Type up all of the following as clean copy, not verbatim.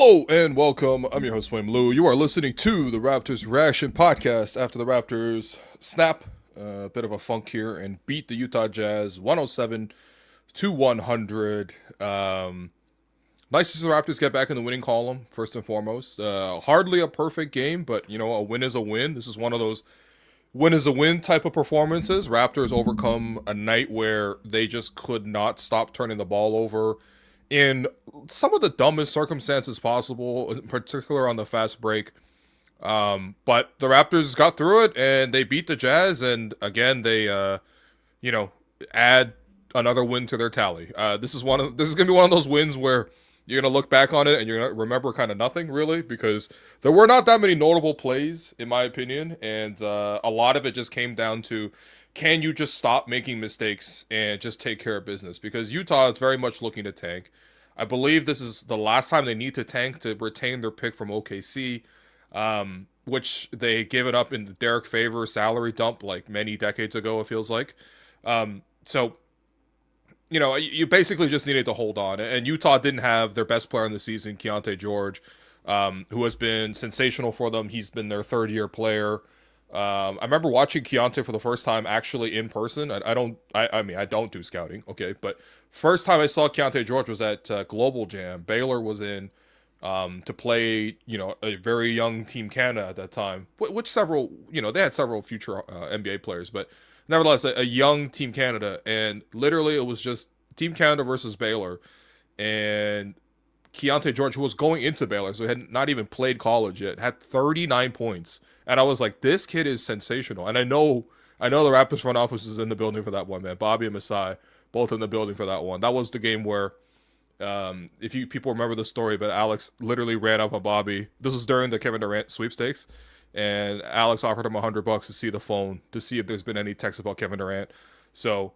Hello and welcome. I'm your host, Wayne Lou. You are listening to the Raptors Reaction Podcast after the Raptors snap a bit of a funk here and beat the Utah Jazz 107 to 100. Nice to see the Raptors get back in the winning column, first and foremost. Hardly a perfect game, but, a win is a win. This is one of those win is a win type of performances. Raptors overcome a night where they just could not stop turning the ball over in some of the dumbest circumstances possible, in particular on the fast break. But the Raptors got through it and they beat the Jazz, and again they add another win to their tally. This is gonna be one of those wins where you're gonna look back on it and you're gonna remember kind of nothing really, because there were not that many notable plays in my opinion, and a lot of it just came down to, can you just stop making mistakes and just take care of business? Because Utah is very much looking to tank. I believe this is the last time they need to tank to retain their pick from OKC, which they gave it up in the Derek Favors salary dump like many decades ago, it feels like. So, you basically just needed to hold on. And Utah didn't have their best player in the season, Keyonte George, who has been sensational for them. He's been their third-year player. I remember watching Keyonte for the first time actually in person. I don't do scouting, okay, but first time I saw Keyonte George was at Global Jam. Baylor was in to play, a very young Team Canada at that time, which several, they had several future NBA players, but nevertheless, a young Team Canada, and literally it was just Team Canada versus Baylor, and Keyonte George, who was going into Baylor, so he had not even played college yet, had 39 points. And I was like, this kid is sensational. And I know the Raptors front office is in the building for that one, man. Bobby and Masai, both in the building for that one. That was the game where, if you people remember the story, but Alex literally ran up on Bobby. This was during the Kevin Durant sweepstakes. And Alex offered him $100 to see the phone, to see if there's been any text about Kevin Durant. So,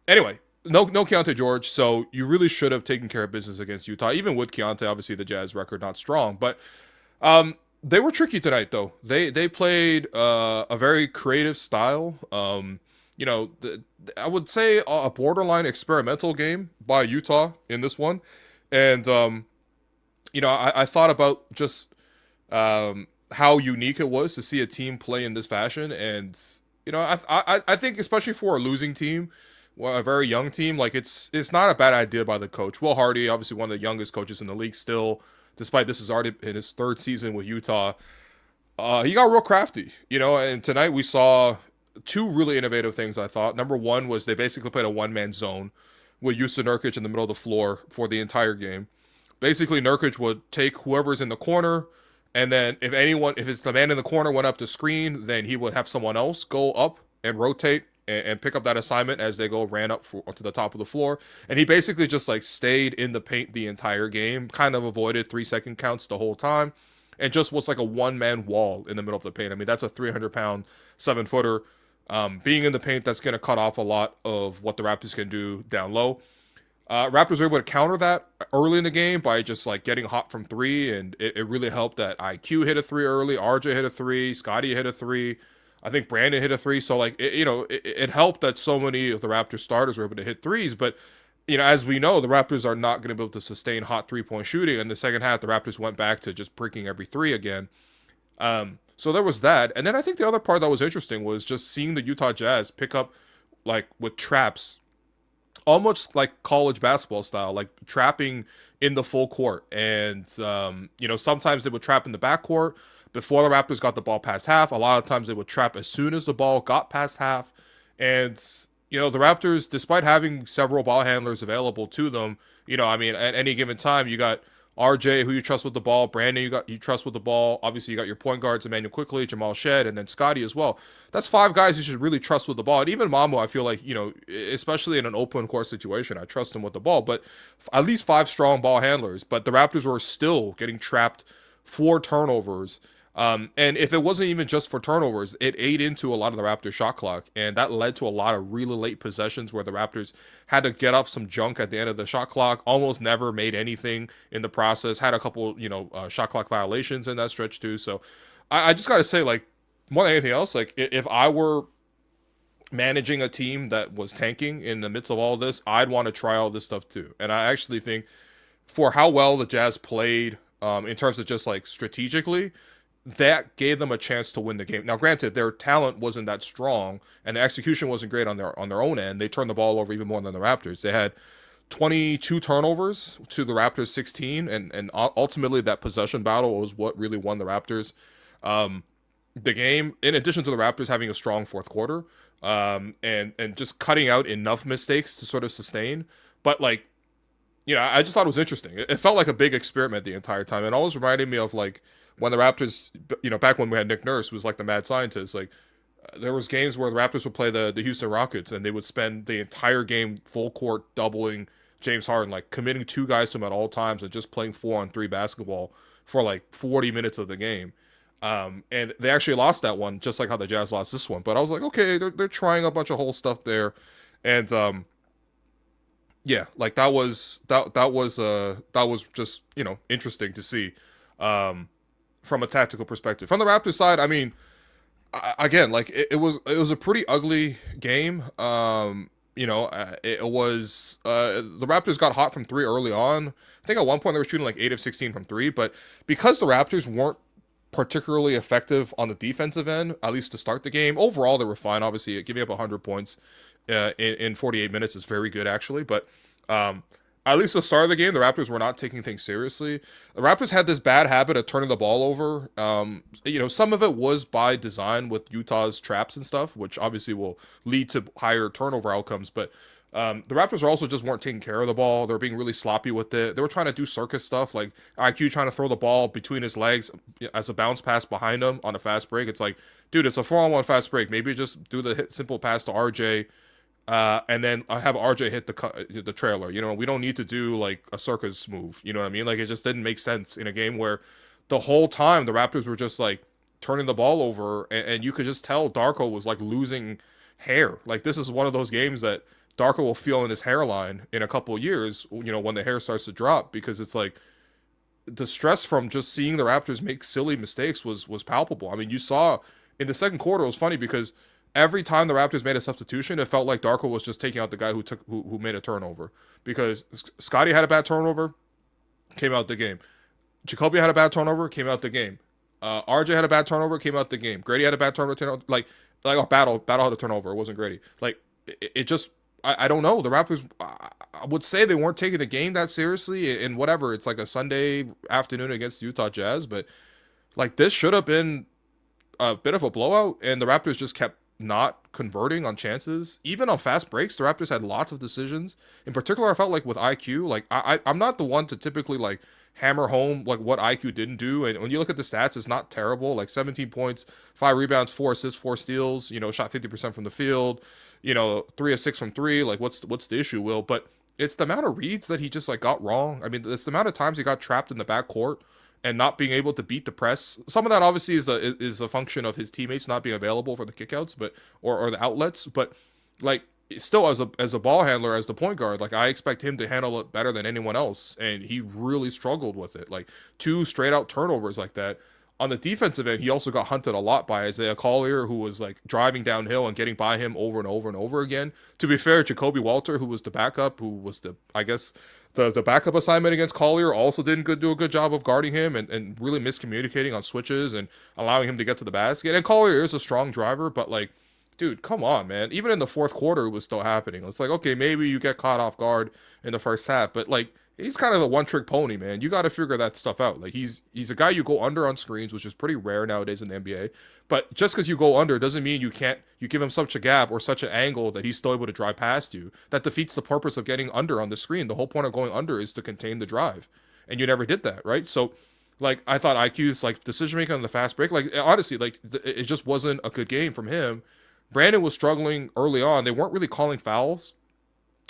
anyway, no Keyonte George, so you really should have taken care of business against Utah. Even with Keyonte, obviously the Jazz record not strong, but they were tricky tonight though. They played a very creative style. I would say a borderline experimental game by Utah in this one, and I thought about just how unique it was to see a team play in this fashion, and I think especially for a losing team, a very young team, like it's not a bad idea by the coach. Will Hardy, obviously one of the youngest coaches in the league still, despite this is already in his third season with Utah. He got real crafty, and tonight we saw two really innovative things, I thought. Number one was they basically played a one-man zone with Jusuf Nurkic in the middle of the floor for the entire game. Basically, Nurkic would take whoever's in the corner, and then if it's the man in the corner went up to screen, then he would have someone else go up and rotate and pick up that assignment as they ran up to the top of the floor. And he basically just stayed in the paint the entire game, kind of avoided 3-second counts the whole time, and just was like a one-man wall in the middle of the paint. I mean, that's a 300-pound 7-footer. Being in the paint, that's going to cut off a lot of what the Raptors can do down low. Raptors were able to counter that early in the game by just getting hot from three, and it really helped that IQ hit a three early, RJ hit a three, Scottie hit a three, I think Brandon hit a three. So it helped that so many of the Raptors starters were able to hit threes. But as we know, the Raptors are not going to be able to sustain hot 3-point shooting. In the second half, the Raptors went back to just breaking every three again. So there was that. And then I think the other part that was interesting was just seeing the Utah Jazz pick up with traps, almost like college basketball style, like trapping in the full court. And sometimes they would trap in the backcourt before the Raptors got the ball past half. A lot of times they would trap as soon as the ball got past half. And, the Raptors, despite having several ball handlers available to them, at any given time, you got RJ, who you trust with the ball, Brandon, you trust with the ball. Obviously, you got your point guards, Emmanuel Quickly, Jamal Shed, and then Scottie as well. That's 5 guys you should really trust with the ball. And even Mamu, I feel like, especially in an open court situation, I trust him with the ball. But at least 5 strong ball handlers. But the Raptors were still getting trapped 4 turnovers. And if it wasn't even just for turnovers, it ate into a lot of the Raptors' shot clock, and that led to a lot of really late possessions where the Raptors had to get off some junk at the end of the shot clock, almost never made anything in the process, had a couple, shot clock violations in that stretch too. So I just got to say, more than anything else, if I were managing a team that was tanking in the midst of all this, I'd want to try all this stuff too. And I actually think for how well the Jazz played in terms of just like strategically, that gave them a chance to win the game. Now, granted, their talent wasn't that strong, and the execution wasn't great on their own end. They turned the ball over even more than the Raptors. They had 22 turnovers to the Raptors 16, and ultimately that possession battle was what really won the Raptors the game. In addition to the Raptors having a strong fourth quarter, and just cutting out enough mistakes to sort of sustain. But like, I just thought it was interesting. It felt like a big experiment the entire time. It always reminded me of like when the Raptors, back when we had Nick Nurse, who was like the mad scientist. Like there was games where the Raptors would play the Houston Rockets, and they would spend the entire game full court doubling James Harden, like committing two guys to him at all times and just playing 4-on-3 basketball for like 40 minutes of the game. And they actually lost that one, just like how the Jazz lost this one. But I was like, okay, they're trying a bunch of whole stuff there, and yeah, like that was just interesting to see from a tactical perspective. From the Raptors side, I mean, again, like it was a pretty ugly game. It was the Raptors got hot from three early on. I think at one point they were shooting like 8 of 16 from three, but because the Raptors weren't particularly effective on the defensive end, at least to start the game, overall they were fine. Obviously, giving up 100 points in 48 minutes is very good, actually, but at least at the start of the game, the Raptors were not taking things seriously. The Raptors had this bad habit of turning the ball over. Some of it was by design with Utah's traps and stuff, which obviously will lead to higher turnover outcomes. But the Raptors also just weren't taking care of the ball. They were being really sloppy with it. They were trying to do circus stuff, like IQ trying to throw the ball between his legs as a bounce pass behind him on a fast break. It's like, dude, it's a 4-on-1 fast break. Maybe just do the simple pass to RJ. And then I have RJ hit the trailer. We don't need to do like a circus move. You know what I mean? Like it just didn't make sense in a game where the whole time the Raptors were just like turning the ball over, and you could just tell Darko was like losing hair. Like this is one of those games that Darko will feel in his hairline in a couple of years. When the hair starts to drop, because it's like the stress from just seeing the Raptors make silly mistakes was palpable. I mean, you saw in the second quarter, it was funny because every time the Raptors made a substitution, it felt like Darko was just taking out the guy who made a turnover. Because Scottie had a bad turnover, came out the game. Jacoby had a bad turnover, came out the game. RJ had a bad turnover, came out the game. Grady had a bad turnover, like a battle had a turnover. It wasn't Grady. Like it just, I don't know. The Raptors, I would say they weren't taking the game that seriously. And whatever, it's like a Sunday afternoon against the Utah Jazz, but like this should have been a bit of a blowout, and the Raptors just kept not converting on chances. Even on fast breaks, the Raptors had lots of decisions. In particular, I felt like with IQ, like I'm not the one to typically like hammer home like what IQ didn't do. And when you look at the stats, it's not terrible. Like 17 points, 5 rebounds, 4 assists, 4 steals, shot 50% from the field, 3 of 6 from 3. Like what's the issue, Will? But it's the amount of reads that he just like got wrong. I mean, it's the amount of times he got trapped in the backcourt and not being able to beat the press. Some of that obviously is a function of his teammates not being available for the kickouts, but or the outlets. But like still, as a ball handler, as the point guard, like I expect him to handle it better than anyone else, and he really struggled with it. Like 2 straight out turnovers like that. On the defensive end, he also got hunted a lot by Isaiah Collier, who was like driving downhill and getting by him over and over and over again. To be fair, Jacoby Walter, who was the backup, who was the backup assignment against Collier, also didn't do a good job of guarding him and really miscommunicating on switches and allowing him to get to the basket. And Collier is a strong driver, but like, dude, come on, man. Even in the fourth quarter, it was still happening. It's like, okay, maybe you get caught off guard in the first half, but like, he's kind of a one-trick pony, man. You got to figure that stuff out. Like he's a guy you go under on screens, which is pretty rare nowadays in the NBA. But just because you go under doesn't mean you give him such a gap or such an angle that he's still able to drive past you. That defeats the purpose of getting under on the screen. The whole point of going under is to contain the drive, and you never did that, right? So, like I thought IQ's like decision making on the fast break, like honestly, like it just wasn't a good game from him. Brandon was struggling early on. They weren't really calling fouls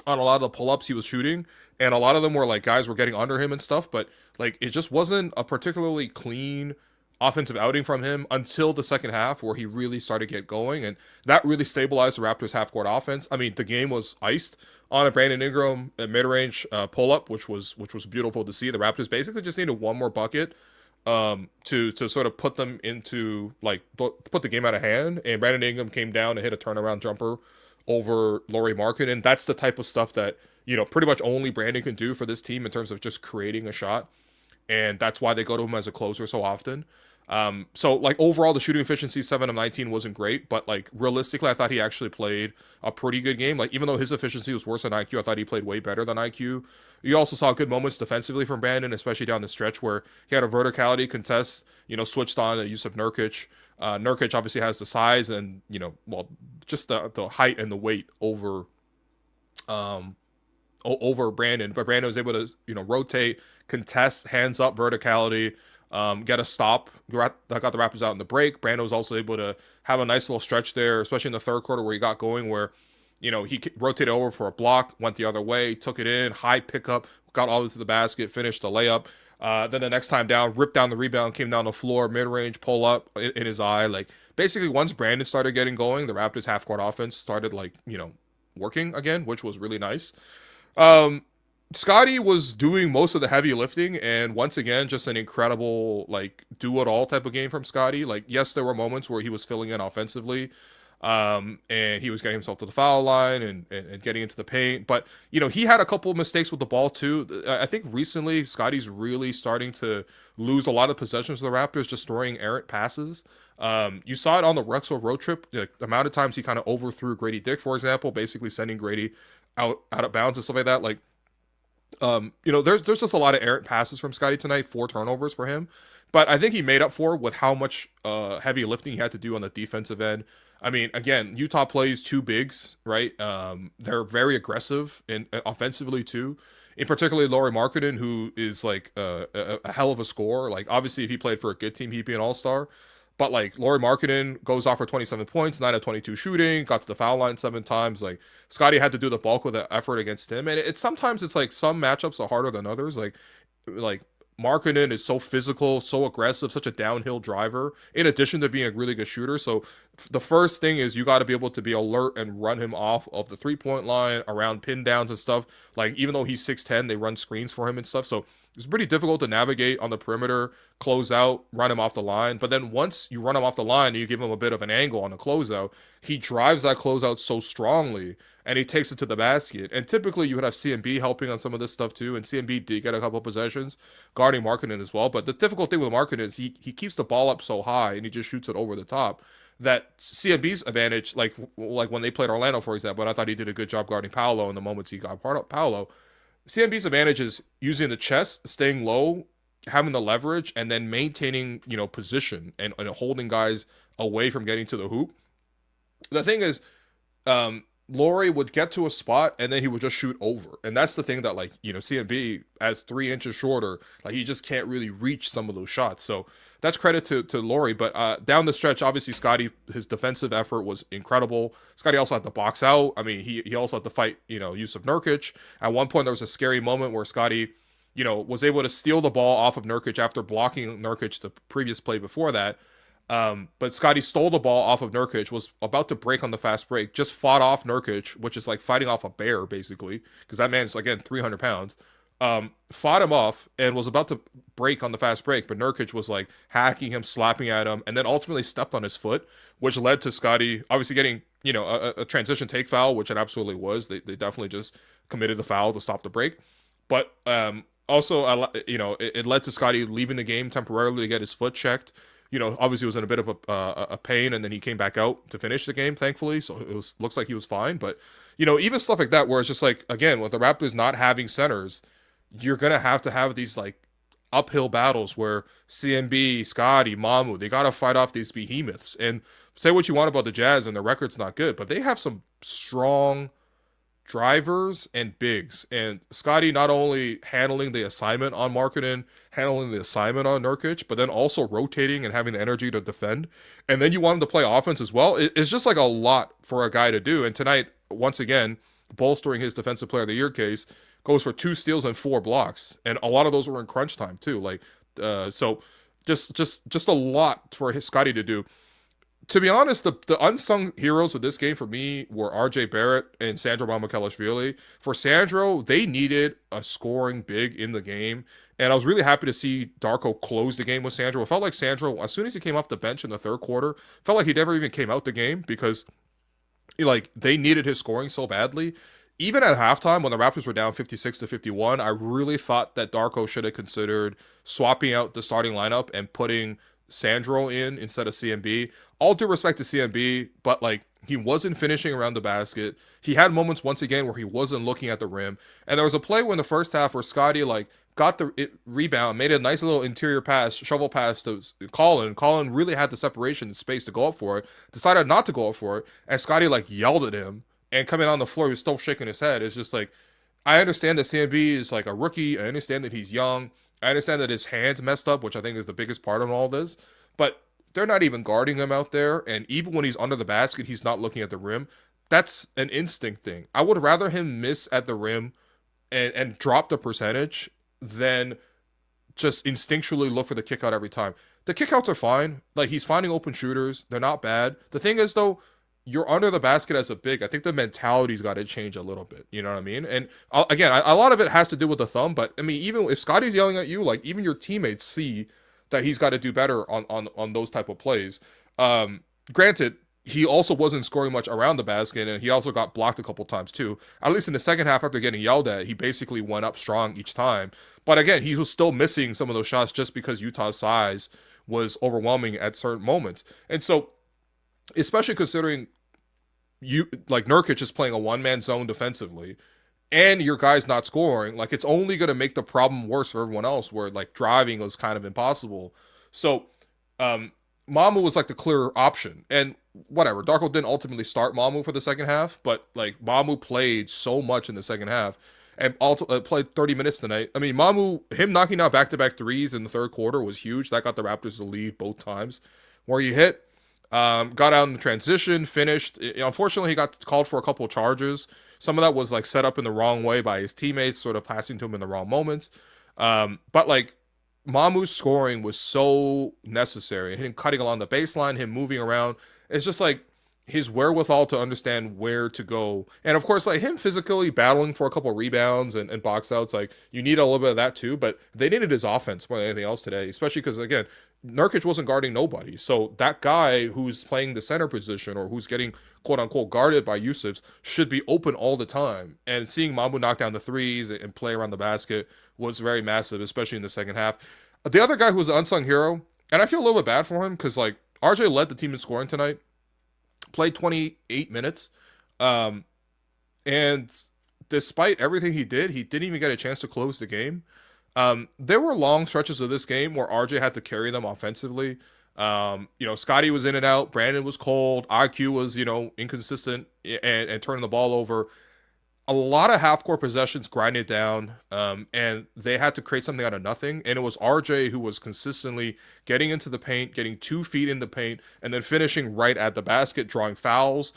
on a lot of the pull-ups he was shooting, and a lot of them were like guys were getting under him and stuff, but like it just wasn't a particularly clean offensive outing from him until the second half, where he really started to get going, and that really stabilized the Raptors half-court offense. I mean, the game was iced on a Brandon Ingram mid-range pull-up, which was beautiful to see. The Raptors basically just needed one more bucket to sort of put them into like put the game out of hand, and Brandon Ingram came down and hit a turnaround jumper over Lauri Markkanen, and that's the type of stuff that pretty much only Brandon can do for this team in terms of just creating a shot. and that's why they go to him as a closer so often. So like overall, the shooting efficiency 7 of 19 wasn't great, but like realistically, I thought he actually played a pretty good game. Like even though his efficiency was worse than IQ, I thought he played way better than IQ. You also saw good moments defensively from Brandon, especially down the stretch where he had a verticality contest, switched on to Jusuf Nurkic. Nurkic obviously has the size and just the height and the weight over Brandon, but Brandon was able to rotate, contest, hands up, verticality, get a stop. That got the Raptors out in the break. Brandon was also able to have a nice little stretch there, especially in the third quarter where he got going, where he rotated over for a block, went the other way, took it in, high pickup, got all the way to the basket, finished the layup. Then the next time down, ripped down the rebound, came down the floor, mid-range, pull up in his eye. Like basically, once Brandon started getting going, the Raptors half-court offense started working again, which was really nice. Scottie was doing most of the heavy lifting, and once again, just an incredible do-it-all type of game from Scottie. Like, yes, there were moments where he was filling in offensively, and he was getting himself to the foul line and getting into the paint, but he had a couple of mistakes with the ball too. I think recently Scottie's really starting to lose a lot of possessions to the Raptors, just throwing errant passes. You saw it on the Rexall road trip, the amount of times he kind of overthrew Grady Dick, for example, basically sending Grady out of bounds and stuff like that. There's just a lot of errant passes from Scottie tonight, 4 turnovers for him. But I think he made up for it with how much heavy lifting he had to do on the defensive end. I mean, again, Utah plays 2 bigs, right? They're very aggressive and offensively too. In particular, Lauri Markkanen, who is a hell of a scorer. Like obviously, if he played for a good team, he'd be an all-star. But Lauri Markkanen goes off for 27 points, 9 of 22 shooting, got to the foul line 7 times. Scottie had to do the bulk of the effort against him, and it's sometimes some matchups are harder than others. Like Markkanen is so physical, so aggressive, such a downhill driver. In addition to being a really good shooter, so the first thing is you got to be able to be alert and run him off of the 3-point line around pin downs and stuff. Even though he's 6'10", they run screens for him and stuff. So it's pretty difficult to navigate on the perimeter, close out, run him off the line. But then once you run him off the line and you give him a bit of an angle on the closeout, he drives that closeout so strongly and he takes it to the basket. And typically you would have CMB helping on some of this stuff too. And CMB did get a couple of possessions guarding Markkanen as well. But the difficult thing with Markkanen is he keeps the ball up so high and he just shoots it over the top. That CMB's advantage, like when they played Orlando, for example, and I thought he did a good job guarding Paolo in the moments he got part of Paolo. CMB's advantage is using the chest, staying low, having the leverage, and then maintaining, position and holding guys away from getting to the hoop. The thing is, Lauri would get to a spot and then he would just shoot over. And that's the thing that CMB as 3 inches shorter, he just can't really reach some of those shots. So that's credit to Lauri. But down the stretch, obviously Scottie, his defensive effort was incredible. Scottie also had to box out. I mean, he also had to fight, Jusuf Nurkic. At one point there was a scary moment where Scottie, was able to steal the ball off of Nurkic after blocking Nurkic the previous play before that. But Scottie stole the ball off of Nurkic, was about to break on the fast break, just fought off Nurkic, which is like fighting off a bear, basically, because that man is, again, 300 pounds. Fought him off and was about to break on the fast break, but Nurkic was hacking him, slapping at him, and then ultimately stepped on his foot, which led to Scottie obviously getting, a transition take foul, which it absolutely was. They definitely just committed the foul to stop the break. But also, it led to Scottie leaving the game temporarily to get his foot checked. Obviously was in a bit of a pain, and then he came back out to finish the game, thankfully. So it looks like he was fine. But, even stuff like that, where it's just again, with the Raptors not having centers, you're going to have these uphill battles where CMB, Scottie, Mamu, they got to fight off these behemoths. And say what you want about the Jazz, and the record's not good, but they have some strong drivers and bigs, and Scottie not only handling the assignment on Markkanen, handling the assignment on Nurkic, but then also rotating and having the energy to defend, and then you want him to play offense as well. It's just a lot for a guy to do. And tonight, once again, bolstering his defensive player of the year case, goes for 2 steals and 4 blocks, and a lot of those were in crunch time too. So just a lot for Scottie to do. To be honest, the unsung heroes of this game for me were RJ Barrett and Sandro Mamukelashvili. For Sandro, they needed a scoring big in the game, and I was really happy to see Darko close the game with Sandro. It felt like Sandro, as soon as he came off the bench in the third quarter, felt like he never even came out the game because they needed his scoring so badly. even at halftime when the Raptors were down 56-51, I really thought that Darko should have considered swapping out the starting lineup and putting Sandro in instead of CMB. All due respect to CMB, but like he wasn't finishing around the basket. He had moments once again where he wasn't looking at the rim. And there was a play in the first half where Scottie like got the rebound, made a nice little interior pass, shovel pass to Colin. Colin really had the separation and space to go up for it, decided not to go up for it, and Scottie like yelled at him. And coming on the floor, he was still shaking his head. It's just like, I understand that CMB is like a rookie. I understand that he's young. I understand that his hands messed up, which I think is the biggest part of all this. But they're not even guarding him out there. And even when he's under the basket, he's not looking at the rim. That's an instinct thing. I would rather him miss at the rim and drop the percentage than just instinctually look for the kick out every time. The kickouts are fine. Like, he's finding open shooters. They're not bad. The thing is, though, you're under the basket as a big. I think the mentality's got to change a little bit. You know what I mean? And again, a lot of it has to do with the thumb. But I mean, even if Scottie's yelling at you, like even your teammates see that he's got to do better on those type of plays. Granted, he also wasn't scoring much around the basket, and he also got blocked a couple times too. At least in the second half, after getting yelled at, he basically went up strong each time. But again, he was still missing some of those shots just because Utah's size was overwhelming at certain moments. And so, especially considering Nurkic is playing a one-man zone defensively and your guy's not scoring, like it's only going to make the problem worse for everyone else where like driving was kind of impossible. So Mamu was like the clear option, and whatever, Darko didn't ultimately start Mamu for the second half, but like Mamu played so much in the second half and played 30 minutes tonight. I mean, Mamu, him knocking out back-to-back threes in the third quarter was huge. That got the Raptors the lead both times where he hit. Got out in the transition, finished. Unfortunately, he got called for a couple of charges. Some of that was like set up in the wrong way by his teammates, sort of passing to him in the wrong moments. But like Mamu's scoring was so necessary. Him cutting along the baseline, him moving around. It's just like his wherewithal to understand where to go. And of course, like him physically battling for a couple of rebounds and box outs, like you need a little bit of that too. But they needed his offense more than anything else today, especially because, again, Nurkic wasn't guarding nobody. So that guy who's playing the center position or who's getting quote-unquote guarded by Jusuf should be open all the time. And seeing Mamu knock down the threes and play around the basket was very massive, especially in the second half. The other guy who was the unsung hero, and I feel a little bit bad for him because like RJ led the team in scoring tonight, played 28 minutes. And despite everything he didn't even get a chance to close the game. There were long stretches of this game where RJ had to carry them offensively. Scottie was in and out. Brandon was cold. IQ was, inconsistent and turning the ball over. A lot of half-court possessions grinding it down, and they had to create something out of nothing. And it was RJ who was consistently getting into the paint, getting 2 feet in the paint, and then finishing right at the basket, drawing fouls,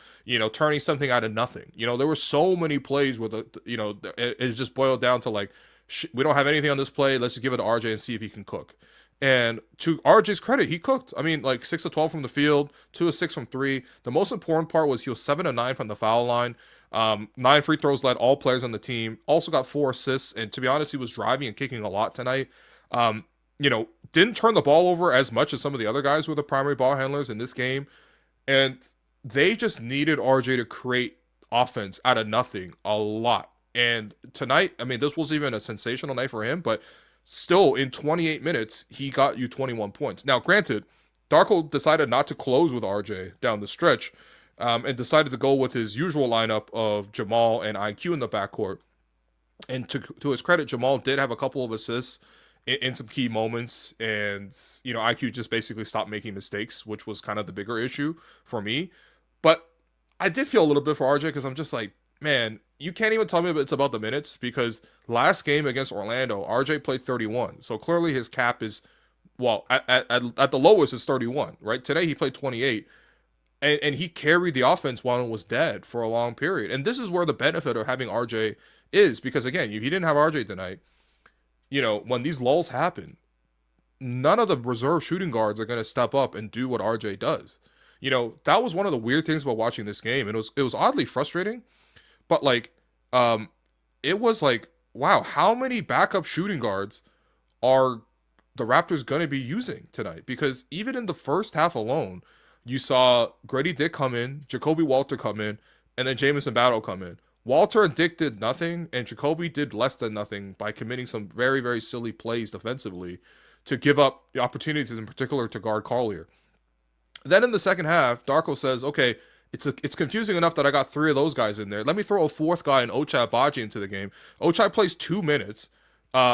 turning something out of nothing. There were so many plays where it just boiled down to like, we don't have anything on this play. Let's just give it to RJ and see if he can cook. And to RJ's credit, he cooked. I mean, like 6 of 12 from the field, 2 of 6 from 3. The most important part was he was 7 of 9 from the foul line. 9 free throws, led all players on the team. Also got 4 assists. And to be honest, he was driving and kicking a lot tonight. Didn't turn the ball over as much as some of the other guys who were the primary ball handlers in this game. And they just needed RJ to create offense out of nothing a lot. And tonight, I mean, this was even a sensational night for him, but still in 28 minutes, he got you 21 points. Now, granted, Darko decided not to close with RJ down the stretch and decided to go with his usual lineup of Jamal and IQ in the backcourt. And to his credit, Jamal did have a couple of assists in some key moments. And, IQ just basically stopped making mistakes, which was kind of the bigger issue for me. But I did feel a little bit for RJ because I'm just like, man, you can't even tell me it's about the minutes because last game against Orlando, RJ played 31. So clearly his cap is, well, at the lowest is 31, right? Today he played 28. And he carried the offense while it was dead for a long period. And this is where the benefit of having RJ is because, again, if you didn't have RJ tonight, when these lulls happen, none of the reserve shooting guards are going to step up and do what RJ does. That was one of the weird things about watching this game. And it was oddly frustrating. But it was like, wow, how many backup shooting guards are the Raptors going to be using tonight? Because even in the first half alone, you saw Grady Dick come in, Jacoby Walter come in, and then Jamison Battle come in. Walter and Dick did nothing, and Jacoby did less than nothing by committing some very, very silly plays defensively to give up the opportunities, in particular to guard Collier. Then in the second half, Darko says, okay, it's confusing enough that I got 3 of those guys in there. Let me throw a 4th guy in Ochai Agbaji into the game. Ochai plays 2 minutes,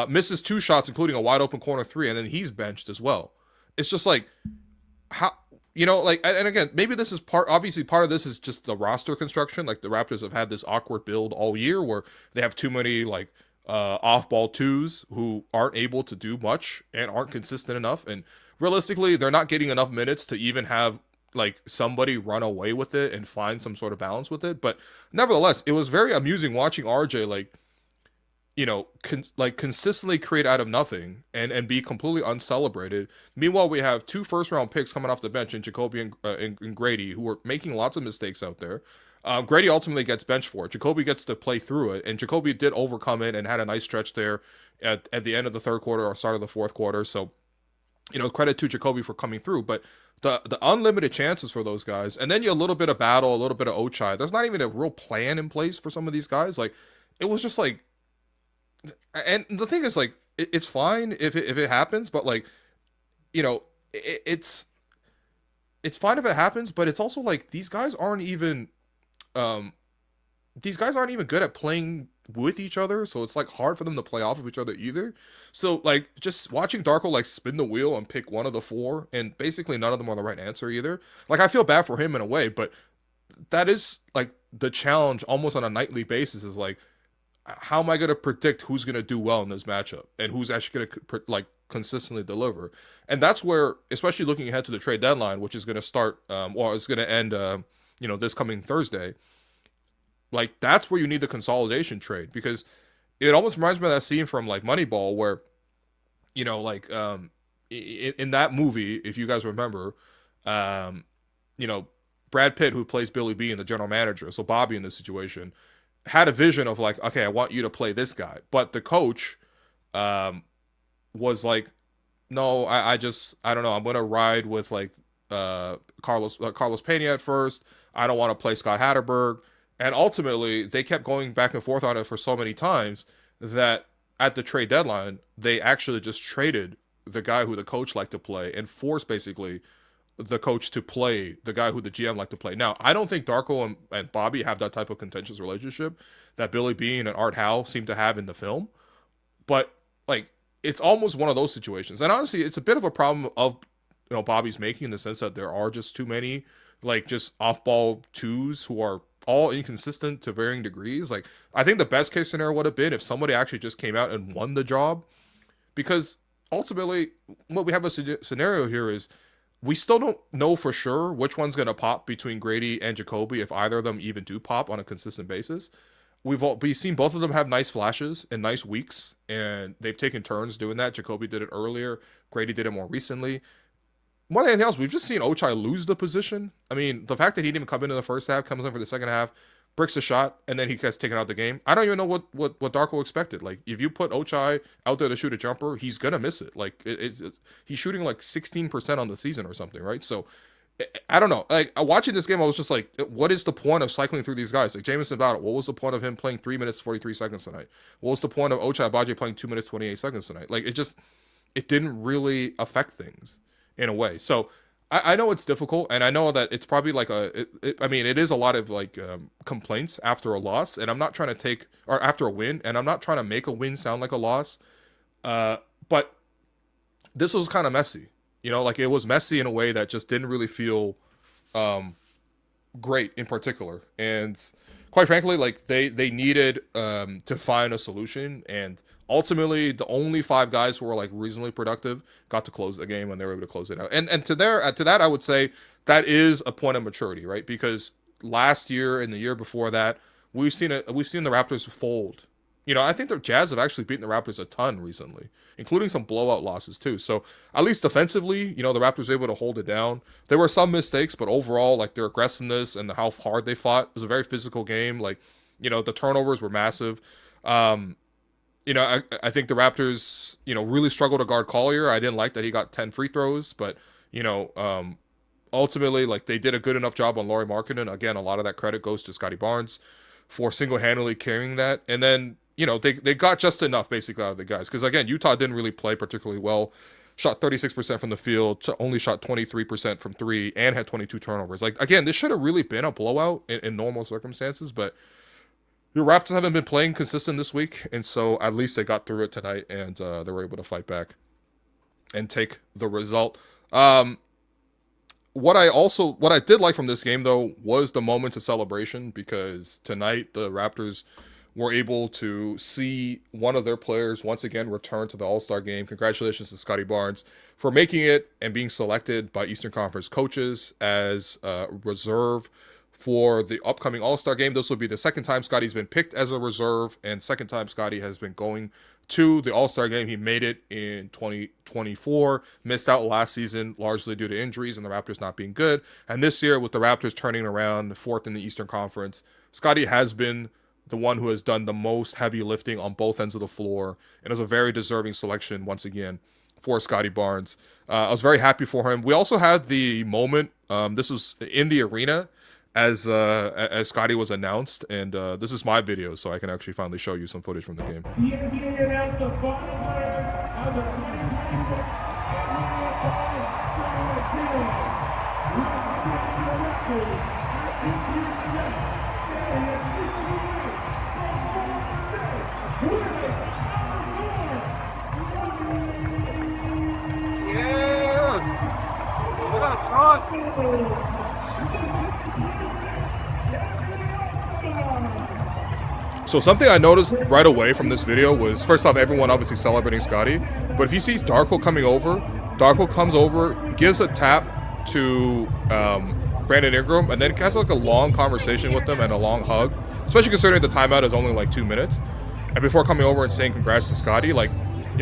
misses 2 shots, including a wide open corner 3, and then he's benched as well. It's just like, how, like, and again, maybe this is obviously part of this is just the roster construction. Like, the Raptors have had this awkward build all year where they have too many, like, off-ball 2s who aren't able to do much and aren't consistent enough. And realistically, they're not getting enough minutes to even have, like, somebody run away with it and find some sort of balance with it. But nevertheless, it was very amusing watching RJ, like, consistently create out of nothing and be completely uncelebrated. Meanwhile, we have 2 first-round picks coming off the bench in Jacoby and Grady, who are making lots of mistakes out there. Grady ultimately gets benched for it. Jacoby gets to play through it, and Jacoby did overcome it and had a nice stretch there at the end of the third quarter or start of the fourth quarter. So, credit to Jacoby for coming through. But the unlimited chances for those guys, and then you a little bit of battle, a little bit of Ochai. There's not even a real plan in place for some of these guys. Like, it was just like, and the thing is, like, it's fine if it happens, but, like, it's fine if it happens, but it's also like these guys aren't even good at playing with each other, so it's like hard for them to play off of each other either. So, like, just watching Darko, like, spin the wheel and pick one of the 4, and basically none of them are the right answer either. Like, I feel bad for him in a way, but that is, like, the challenge almost on a nightly basis is, like, how am I going to predict who's going to do well in this matchup and who's actually going to, like, consistently deliver? And that's where, especially looking ahead to the trade deadline, which is going to start, it's going to end, this coming Thursday. Like, that's where you need the consolidation trade, because it almost reminds me of that scene from, like, Moneyball where, in that movie, if you guys remember, Brad Pitt, who plays Billy Beane, the general manager, so Bobby in this situation, had a vision of, like, okay, I want you to play this guy. But the coach was like, no, I don't know. I'm going to ride with, like, Carlos Pena at first. I don't want to play Scott Hatterberg. And ultimately, they kept going back and forth on it for so many times that at the trade deadline, they actually just traded the guy who the coach liked to play and forced, basically, the coach to play the guy who the GM liked to play. Now, I don't think Darko and Bobby have that type of contentious relationship that Billy Beane and Art Howe seem to have in the film. But, like, it's almost one of those situations. And honestly, it's a bit of a problem of, Bobby's making, in the sense that there are just too many, like, just off-ball 2s who are all inconsistent to varying degrees. Like, I think the best case scenario would have been if somebody actually just came out and won the job. Because ultimately, what we have a scenario here is, we still don't know for sure which one's going to pop between Grady and Jacoby, if either of them even do pop on a consistent basis. We've seen both of them have nice flashes and nice weeks, and they've taken turns doing that. Jacoby did it earlier. Grady did it more recently. More than anything else, we've just seen Ochai lose the position. I mean, the fact that he didn't even come into the first half, comes in for the second half, bricks a shot, and then he gets taken out of the game. I don't even know what Darko expected. Like, if you put Ochai out there to shoot a jumper, he's going to miss it. Like, he's shooting like 16% on the season or something, right? So, I don't know. Like, watching this game, I was just like, what is the point of cycling through these guys? Like, Jamison Battle, what was the point of him playing 3 minutes, 43 seconds tonight? What was the point of Ochai Agbaji playing 2 minutes, 28 seconds tonight? Like, it didn't really affect things in a way. So, I know it's difficult, and I know that it's probably like it is a lot of, like, complaints after a loss, and I'm not trying to after a win, and I'm not trying to make a win sound like a loss, but this was kind of messy, like, it was messy in a way that just didn't really feel great in particular, and quite frankly, like, they needed to find a solution, and ultimately, the only 5 guys who were, like, reasonably productive got to close the game, and they were able to close it out. And to that, I would say that is a point of maturity, right? Because last year and the year before that, we've seen the Raptors fold. I think the Jazz have actually beaten the Raptors a ton recently, including some blowout losses too. So at least defensively, the Raptors were able to hold it down. There were some mistakes, but overall, like, their aggressiveness and how hard they fought was a very physical game. Like, the turnovers were massive. I think the Raptors, really struggled to guard Collier. I didn't like that he got 10 free throws, but, ultimately, like, they did a good enough job on Lauri Markkanen. Again, a lot of that credit goes to Scottie Barnes. for single-handedly carrying that. And then, they got just enough basically out of the guys. Because, again, Utah didn't really play particularly well. Shot 36% from the field, only shot 23% from three, and had 22 turnovers. Like, again, this should have really been a blowout in normal circumstances, but your Raptors haven't been playing consistent this week, and so at least they got through it tonight, and they were able to fight back and take the result. What I did like from this game, though, was the moment of celebration, because tonight the Raptors were able to see one of their players once again return to the All-Star game. Congratulations to Scottie Barnes for making it and being selected by Eastern Conference coaches as reserve for the upcoming All-Star game. This will be the second time Scottie's been picked as a reserve, and second time Scottie has been going to the All-Star game. He made it in 2024, missed out last season largely due to injuries and the Raptors not being good. And this year, with the Raptors turning around fourth in the Eastern Conference, Scottie has been the one who has done the most heavy lifting on both ends of the floor, and it was a very deserving selection once again for Scottie Barnes. I was very happy for him. We also had the moment, this was in the arena, as Scottie was announced, and this is my video, so I can actually finally show you some footage from the game. The NBA announced the final players of the 2026 NBA All-Star Game. Representing the Raptors at this year's event, standing at 6 feet from Florida State, with number 4, So something I noticed right away from this video was, first off, everyone obviously celebrating Scottie, but if he sees Darko coming over, Darko comes over, gives a tap to Brandon Ingram, and then has like a long conversation with them and a long hug, especially considering the timeout is only like 2 minutes. And before coming over and saying congrats to Scottie, like,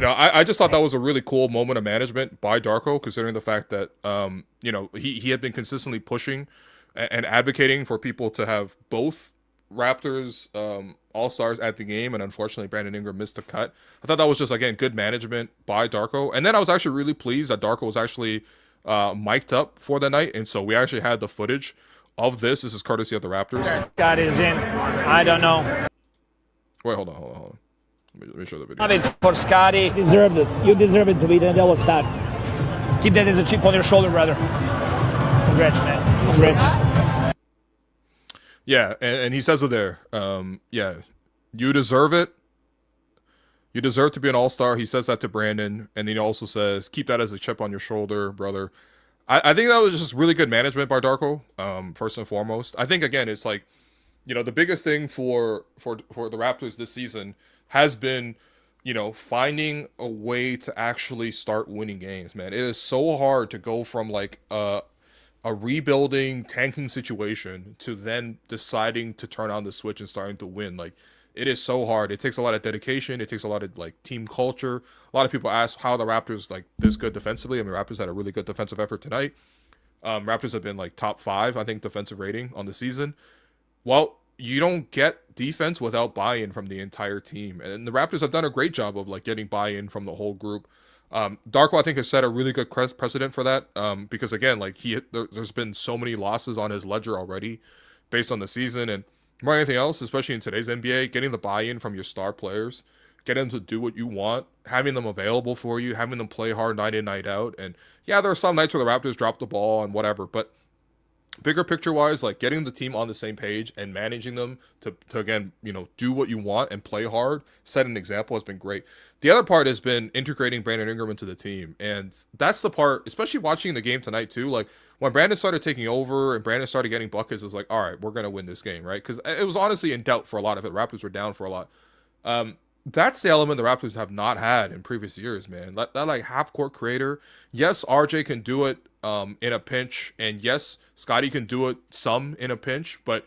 I just thought that was a really cool moment of management by Darko, considering the fact that, he had been consistently pushing and advocating for people to have both Raptors All-Stars at the game, and unfortunately Brandon Ingram missed the cut. I thought that was just, again, good management by Darko. And then I was actually really pleased that Darko was actually mic'd up for the night, and so we actually had the footage of this. This is courtesy of the Raptors. Scott is in. I don't know. Wait, hold on. Let me show the video. Love it for Scottie. You deserved it. You deserve it to be the double star. Keep that as a chip on your shoulder, brother. Congrats, man. Congrats. Yeah, and he says it there. Yeah, you deserve it. You deserve to be an all-star. He says that to Brandon, and then he also says, keep that as a chip on your shoulder, brother. I think that was just really good management by Darko, first and foremost. I think, again, it's like, the biggest thing for the Raptors this season has been, finding a way to actually start winning games, man. It is so hard to go from, like, a rebuilding, tanking situation to then deciding to turn on the switch and starting to win. Like, it is so hard. It takes a lot of dedication. It takes a lot of, like, team culture. A lot of people ask how the Raptors, like, this good defensively. I mean, Raptors had a really good defensive effort tonight. Raptors have been, like, top 5, I think, defensive rating on the season. Well, you don't get defense without buy-in from the entire team. And the Raptors have done a great job of, like, getting buy-in from the whole group. Darko, I think, has set a really good precedent for that, because, again, like, there's been so many losses on his ledger already based on the season, and more than anything else, especially in today's NBA, getting the buy-in from your star players, getting them to do what you want, having them available for you, having them play hard night in, night out. And yeah, there are some nights where the Raptors drop the ball and whatever, but bigger picture wise, like, getting the team on the same page and managing them to again, do what you want and play hard, set an example, has been great. The other part has been integrating Brandon Ingram into the team. And that's the part, especially watching the game tonight too, like, when Brandon started taking over and Brandon started getting buckets, it was like, all right, we're going to win this game, right? Because it was honestly in doubt for a lot of it. The Raptors were down for a lot. That's the element the Raptors have not had in previous years, man. That like, half-court creator. Yes, RJ can do it in a pinch, and yes, Scottie can do it some in a pinch, but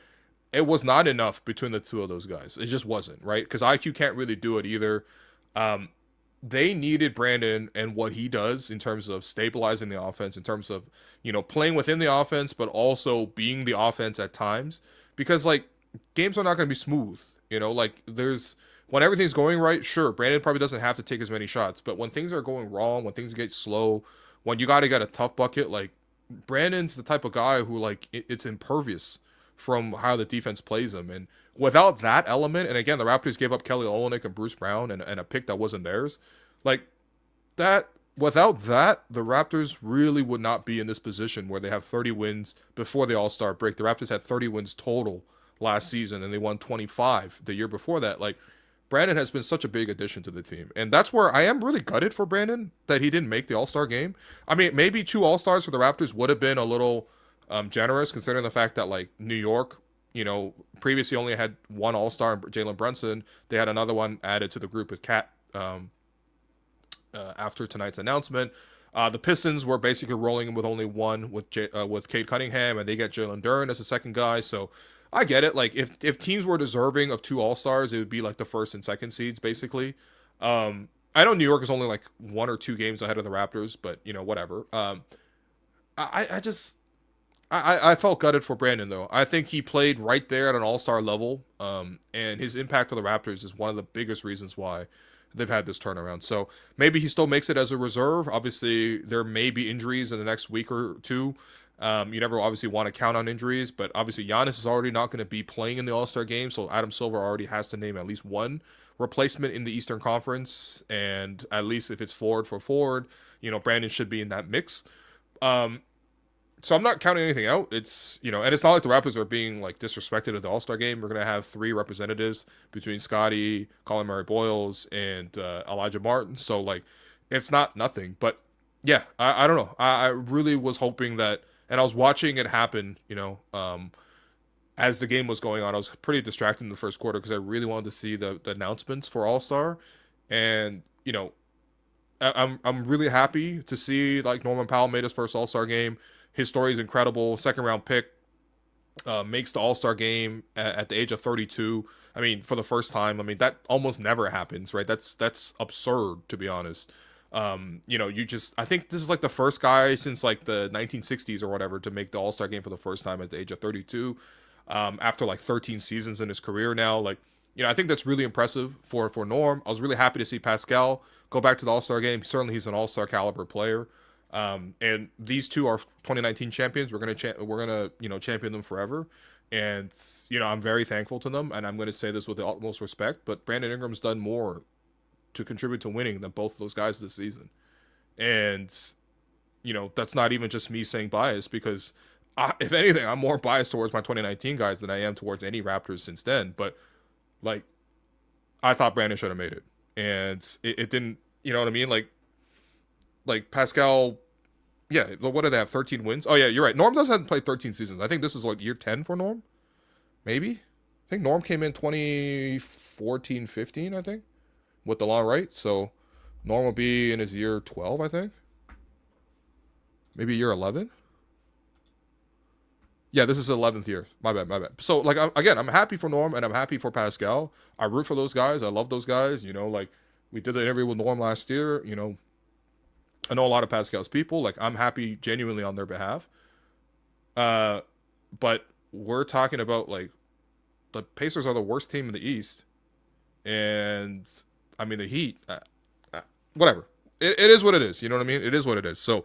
it was not enough between the two of those guys. It just wasn't, right? Because IQ can't really do it either. They needed Brandon and what he does in terms of stabilizing the offense, in terms of, playing within the offense, but also being the offense at times. Because, like, games are not going to be smooth, like, when everything's going right, sure, Brandon probably doesn't have to take as many shots, but when things are going wrong, when things get slow, when you got to get a tough bucket, like, Brandon's the type of guy who, like, it's impervious from how the defense plays them. And without that element, and again, the Raptors gave up Kelly Olynyk and Bruce Brown and a pick that wasn't theirs. Like that, without that, the Raptors really would not be in this position where they have 30 wins before the All-Star break. The Raptors had 30 wins total last season, and they won 25 the year before that. Like, Brandon has been such a big addition to the team. And that's where I am really gutted for Brandon that he didn't make the All-Star game. I mean, maybe 2 All-Stars for the Raptors would have been a little generous, considering the fact that, like, New York, you know, previously only had 1 All-Star, Jalen Brunson. They had another one added to the group with Cat after tonight's announcement. The Pistons were basically rolling with only 1 with Cade Cunningham, and they get Jalen Duren as a second guy. So I get it. Like, if teams were deserving of 2 All-Stars, it would be like the first and second seeds, basically. I know New York is only like 1 or 2 games ahead of the Raptors, but, you know, whatever. I felt gutted for Brandon, though. I think he played right there at an all-star level, and his impact for the Raptors is one of the biggest reasons why they've had this turnaround. So maybe he still makes it as a reserve. Obviously, there may be injuries in the next week or 2. You never obviously want to count on injuries, but obviously Giannis is already not going to be playing in the All-Star game, so Adam Silver already has to name at least 1 replacement in the Eastern Conference, and at least if it's forward for forward, you know, Brandon should be in that mix. So I'm not counting anything out. It's, you know, and it's not like the Raptors are being like disrespected at the All-Star game. We're going to have 3 representatives between Scottie, Colin Murray-Boyles, and Elijah Martin. So, like, it's not nothing. But, yeah, I don't know. I really was hoping that, and I was watching it happen, you know, as the game was going on. I was pretty distracted in the first quarter because I really wanted to see the announcements for All-Star. And, you know, I'm really happy to see, like, Norman Powell made his first All-Star game. His story is incredible. 2nd-round pick, makes the All-Star game at the age of 32. I mean, for the first time. I mean, that almost never happens, right? That's absurd, to be honest. You know, I think this is like the first guy since like the 1960s or whatever to make the All-Star game for the first time at the age of 32. After like 13 seasons in his career now. Like, you know, I think that's really impressive for Norm. I was really happy to see Pascal go back to the All-Star game. Certainly he's an All-Star caliber player. And these 2 are 2019 champions. We're gonna you know, champion them forever. And, you know, I'm very thankful to them, and I'm gonna say this with the utmost respect, but Brandon Ingram's done more to contribute to winning than both of those guys this season. And, you know, that's not even just me saying bias, because if anything, I'm more biased towards my 2019 guys than I am towards any Raptors since then. But, like, I thought Brandon should have made it, and it didn't. You know what I mean? Like Pascal, yeah, what did they have, 13 wins? Oh, yeah, you're right. Norm hasn't played 13 seasons. I think this is, like, year 10 for Norm, maybe? I think Norm came in 2014-15, I think, with the law, right? So Norm will be in his year 12, I think. Maybe year 11? Yeah, this is his 11th year. My bad. So, like, I'm happy for Norm, and I'm happy for Pascal. I root for those guys. I love those guys. You know, like, we did the interview with Norm last year, you know. I know a lot of Pascal's people. Like, I'm happy genuinely on their behalf. But we're talking about, like, the Pacers are the worst team in the East. And, I mean, the Heat, whatever. It is what it is. You know what I mean? It is what it is. So,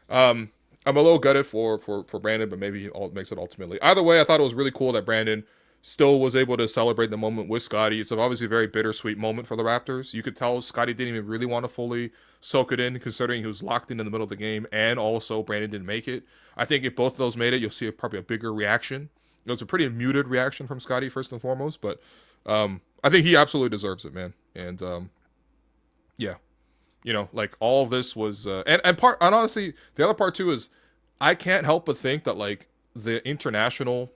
I'm a little gutted for Brandon, but maybe he makes it ultimately. Either way, I thought it was really cool that Brandon still was able to celebrate the moment with Scottie. It's obviously a very bittersweet moment for the Raptors. You could tell Scottie didn't even really want to fully soak it in, considering he was locked in the middle of the game, and also Brandon didn't make it. I think if both of those made it, you'll see probably a bigger reaction. It was a pretty muted reaction from Scottie, first and foremost, but I think he absolutely deserves it, man. And yeah, you know, like, all of this was and honestly, the other part too is I can't help but think that, like, the international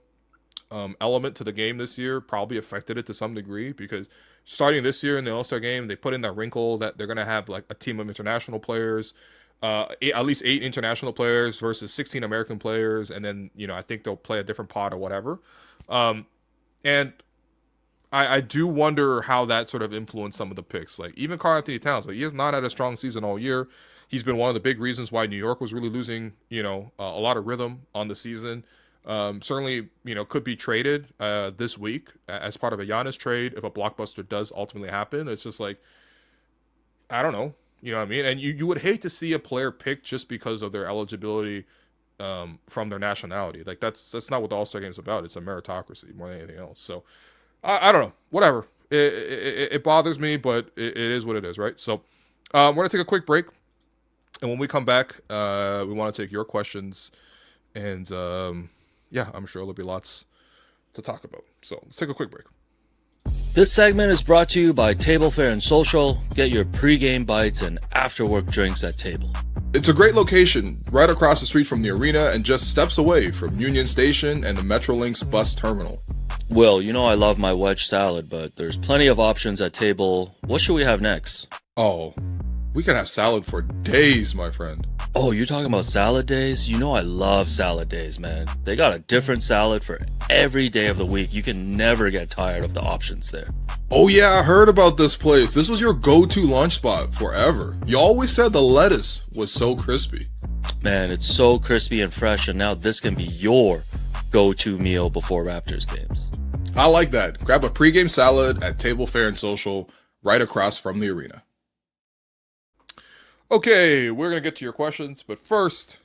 element to the game this year probably affected it to some degree, because starting this year in the All-Star game, they put in that wrinkle that they're going to have, like, a team of international players, at least 8 international players versus 16 American players, and then, you know, I think they'll play a different pot or whatever. And I do wonder how that sort of influenced some of the picks. Like, even Karl-Anthony Towns, like, he has not had a strong season all year. He's been one of the big reasons why New York was really losing, you know, a lot of rhythm on the season. Certainly, you know, could be traded this week as part of a Giannis trade if a blockbuster does ultimately happen. It's just like, I don't know, you know what I mean? And you would hate to see a player picked just because of their eligibility from their nationality. Like that's not what the All-Star game is about. It's a meritocracy more than anything else. So I don't know. Whatever. It bothers me, but it is what it is, right? So we're gonna take a quick break, and when we come back, we want to take your questions, and yeah, I'm sure there'll be lots to talk about. So let's take a quick break. This segment is brought to you by Table Fare and Social. Get your pre-game bites and after-work drinks at Table. It's a great location, right across the street from the arena and just steps away from Union Station and the Metrolinx bus terminal. Will, you know I love my wedge salad, but there's plenty of options at Table. What should we have next? Oh, we can have salad for days, my friend. Oh, you're talking about salad days? You know I love salad days, man. They got a different salad for every day of the week. You can never get tired of the options there. Oh yeah, I heard about this place. This was your go-to lunch spot forever. You always said the lettuce was so crispy. Man, it's so crispy and fresh, and now this can be your go-to meal before Raptors games. I like that. Grab a pregame salad at Table Fare and Social right across from the arena. Okay, we're going to get to your questions, but first,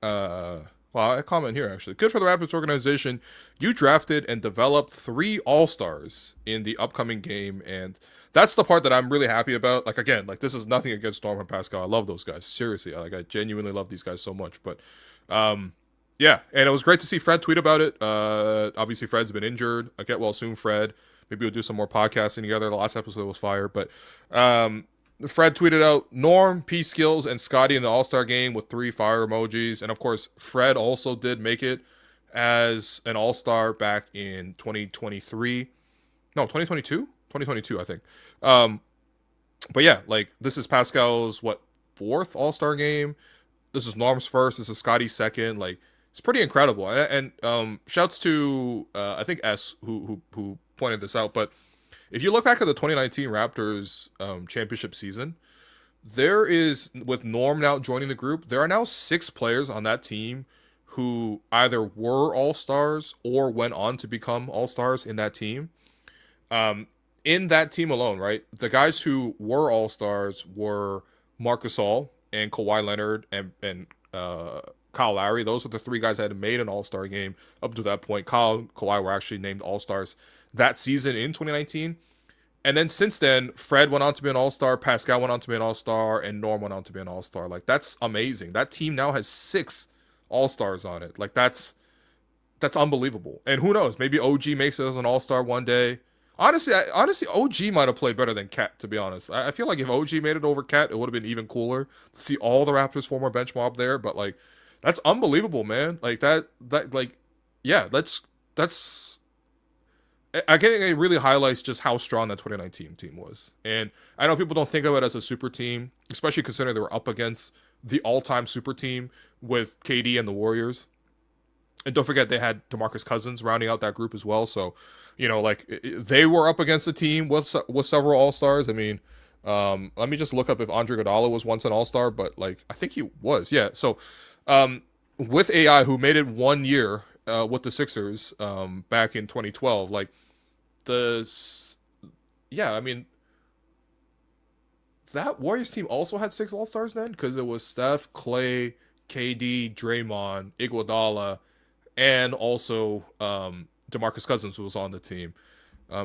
well, I comment here actually. Good for the Raptors organization. You drafted and developed 3 All-Stars in the upcoming game, and that's the part that I'm really happy about. Like, again, like this is nothing against Storm and Pascal. I love those guys. Seriously, like I genuinely love these guys so much. But yeah, and it was great to see Fred tweet about it. Obviously, Fred's been injured. Get well soon, Fred. Maybe we'll do some more podcasting together. The last episode was fire, but Fred tweeted out Norm, P Skills, and Scottie in the All-Star game with 3 fire emojis. And of course, Fred also did make it as an All-Star back in 2023. No, 2022? 2022, I think. But yeah, like this is Pascal's, 4th All-Star game? This is Norm's first. This is Scottie's second. Like, it's pretty incredible. And shouts to, I think S, who pointed this out. But if you look back at the 2019 Raptors championship season, there is, with Norm now joining the group, there are now 6 players on that team who either were All-Stars or went on to become All-Stars in that team. In that team alone, right, the guys who were All-Stars were Marc Gasol and Kawhi Leonard and Kyle Lowry. Those were the 3 guys that had made an All-Star game up to that point. Kyle and Kawhi were actually named All-Stars that season in 2019. And then since then, Fred went on to be an All-Star, Pascal went on to be an All-Star, and Norm went on to be an All-Star. Like, that's amazing. That team now has 6 All-Stars on it. Like, that's unbelievable. And who knows? Maybe OG makes it as an All-Star one day. Honestly, OG might have played better than Cat, to be honest. I feel like if OG made it over Cat, it would have been even cooler to see all the Raptors former bench mob there. But, like, that's unbelievable, man. Like, yeah, that's I think it really highlights just how strong that 2019 team was. And I know people don't think of it as a super team, especially considering they were up against the all-time super team with KD and the Warriors. And don't forget, they had DeMarcus Cousins rounding out that group as well. So, you know, like, they were up against a team with several All-Stars. I mean, let me just look up if Andre Iguodala was once an All-Star, but, like, I think he was. Yeah, so with AI, who made it 1 year with the Sixers back in 2012, like, I mean, that Warriors team also had 6 All-Stars then, because it was Steph, Clay, KD, Draymond, Iguodala, and also DeMarcus Cousins was on the team.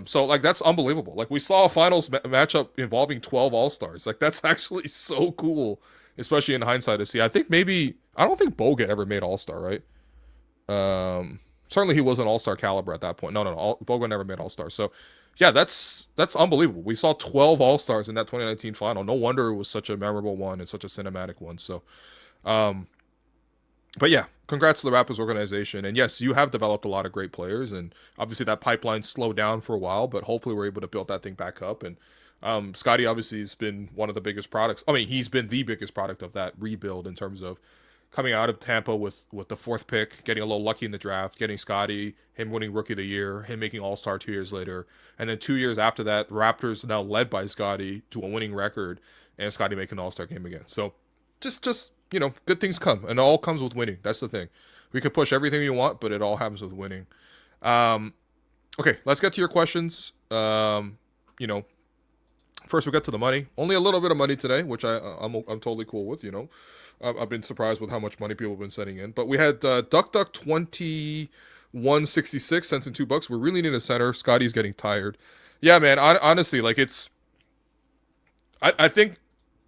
So, like, that's unbelievable. Like, we saw a finals matchup involving 12 All-Stars. Like, that's actually so cool, especially in hindsight to see. I don't think Bogut ever made All-Star, right? Certainly he was an All-Star caliber at that point. No. Bogut never made All-Star. So, yeah, that's unbelievable. We saw 12 All-Stars in that 2019 final. No wonder it was such a memorable one and such a cinematic one. So, but yeah, congrats to the Raptors organization. And yes, you have developed a lot of great players. And obviously that pipeline slowed down for a while, but hopefully we're able to build that thing back up. And Scottie obviously has been one of the biggest products. I mean, he's been the biggest product of that rebuild in terms of coming out of Tampa with the 4th pick, getting a little lucky in the draft, getting Scottie, him winning Rookie of the Year, him making All-Star 2 years later. And then 2 years after that, Raptors now led by Scottie to a winning record, and Scottie making the All-Star game again. So just you know, good things come, and it all comes with winning. That's the thing. We can push everything you want, but it all happens with winning. Okay, let's get to your questions. You know, First, we get to the money. Only a little bit of money today, which I'm totally cool with. You know, I've been surprised with how much money people have been sending in. But we had Duck 21.66 cents and $2. We really need a center. Scottie's getting tired. Yeah, man. Honestly, like I think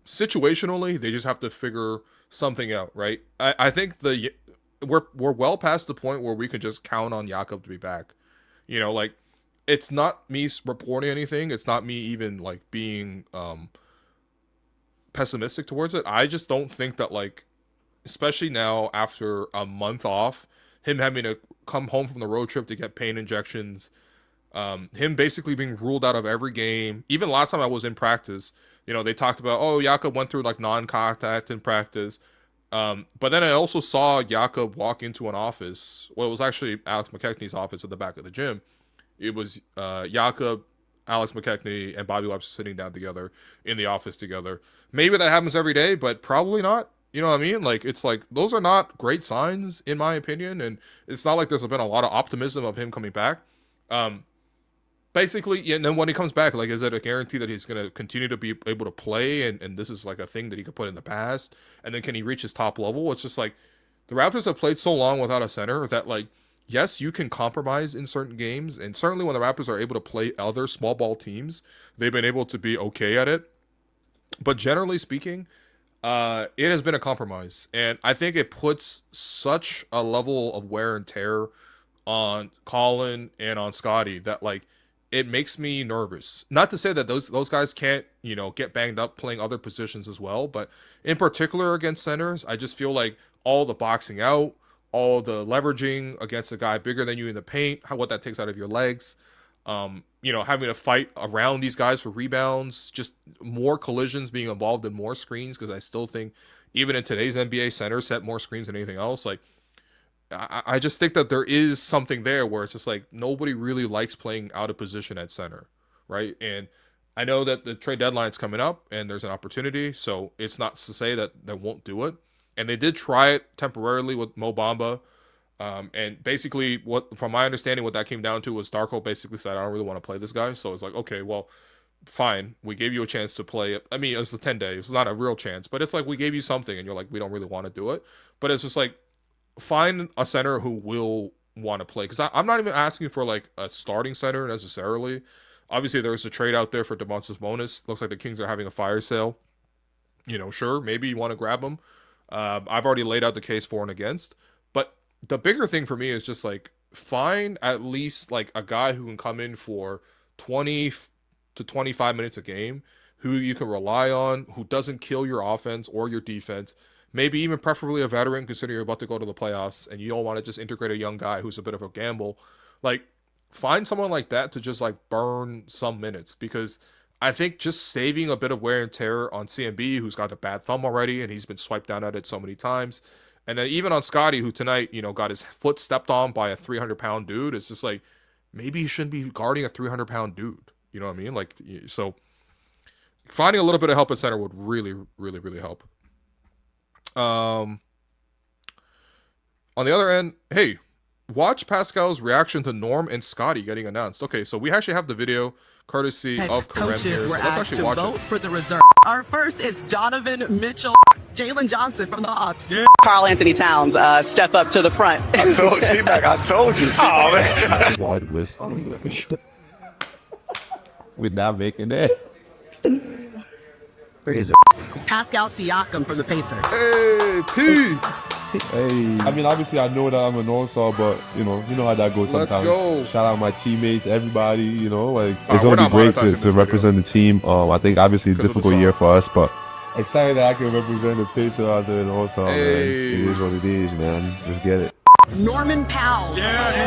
situationally they just have to figure something out, right? I think we're well past the point where we can just count on Jakob to be back. You know, like, it's not me reporting anything. It's not me even like being pessimistic towards it. I just don't think that, like, especially now after a month off, him having to come home from the road trip to get pain injections, him basically being ruled out of every game. Even last time I was in practice, you know, they talked about, oh, Jakob went through like non-contact in practice. But then I also saw Jakob walk into an office. Well, it was actually Alex McKechnie's office at the back of the gym. It was Jakob, Alex McKechnie, and Bobby Webster sitting down together in the office together. Maybe that happens every day, but probably not. You know what I mean? Like, it's like, those are not great signs, in my opinion. And it's not like there's been a lot of optimism of him coming back. Basically, and then when he comes back, like, is it a guarantee that he's going to continue to be able to play? And this is like a thing that he could put in the past. And then can he reach his top level? It's just like, the Raptors have played so long without a center that, like, yes, you can compromise in certain games, and certainly when the Raptors are able to play other small ball teams, they've been able to be okay at it. But generally speaking, it has been a compromise, and I think it puts such a level of wear and tear on Colin and on Scottie that, like, it makes me nervous. Not to say that those guys can't, you know, get banged up playing other positions as well, but in particular against centers, I just feel like all the boxing out, all the leveraging against a guy bigger than you in the paint, what that takes out of your legs, you know, having to fight around these guys for rebounds, just more collisions, being involved in more screens, because I still think even in today's NBA, centers set more screens than anything else. Like, I just think that there is something there where it's just like nobody really likes playing out of position at center, right? And I know that the trade deadline is coming up and there's an opportunity, so it's not to say that they won't do it. And they did try it temporarily with Mo Bamba. And basically, from my understanding, what that came down to was Darko basically said, I don't really want to play this guy. So it's like, okay, well, fine. We gave you a chance to play it. I mean, it was a 10-day. It was not a real chance. But it's like, we gave you something, and you're like, we don't really want to do it. But it's just like, find a center who will want to play. Because I'm not even asking for, like, a starting center necessarily. Obviously, there's a trade out there for Domantas Sabonis. Looks like the Kings are having a fire sale. You know, sure, maybe you want to grab him. I've already laid out the case for and against, but the bigger thing for me is just like, find at least like a guy who can come in for 20 to 25 minutes a game, who you can rely on, who doesn't kill your offense or your defense, maybe even preferably a veteran, considering you're about to go to the playoffs and you don't want to just integrate a young guy who's a bit of a gamble. Like, find someone like that to just like burn some minutes, because I think just saving a bit of wear and tear on CMB, who's got a bad thumb already, and he's been swiped down at it so many times. And then even on Scottie, who tonight, you know, got his foot stepped on by a 300-pound dude. It's just like, maybe he shouldn't be guarding a 300-pound dude. You know what I mean? Like, so finding a little bit of help at center would really, really, really help. On the other end, hey, watch Pascal's reaction to Norm and Scottie getting announced. Okay, so we actually have the video courtesy of Karem here. So let's actually watch it. For the reserve. Our first is Donovan Mitchell, Jalen Johnson from the Hawks. Yeah. Karl Anthony Towns step up to the front. I told T-Mac, I told you. Oh, man. Wide with. We're not making that. Pascal Siakam from the Pacers. Hey, P. Hey. I mean, obviously, I know that I'm an all-star, but, you know how that goes sometimes. Let's go. Shout out my teammates, everybody, you know, like, it's going to be great to represent the team. I think, obviously, a difficult year for us, but excited that I can represent the Pacers out there in all-star, man. It is what it is, man. Let's get it. Norman Powell. Yes.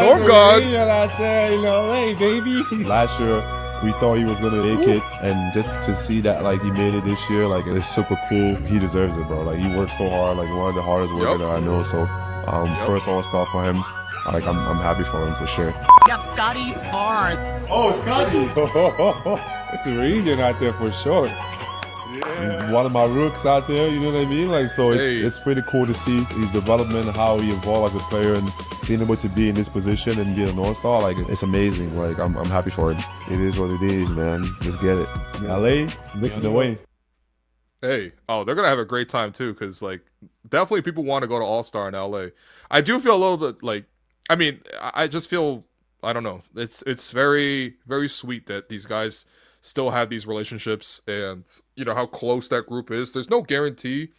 Norm God. Out there, you know, hey, baby. Last year, we thought he was gonna make it, and just to see that like he made it this year, like it's super cool. He deserves it, bro. Like he worked so hard, like one of the hardest workers that I know. So first all-star for him. Like I'm happy for him for sure. We have Scottie Barnes. Oh, Scottie! It's a reunion out there for sure. one of my rooks out there, you know what I mean? Like, so Hey. it's pretty cool to see his development, how he evolved as a player, and being able to be in this position and be a North Star. Like, it's amazing. Like, I'm happy for it. It is what it is, man. Let's get it. LA, this is the way. Hey, oh, they're gonna have a great time too, because like definitely people want to go to All Star in LA. I do feel a little bit like, I mean, I just feel, I don't know. It's very very sweet that these guys still have these relationships, and you know how close that group is. There's no guarantee,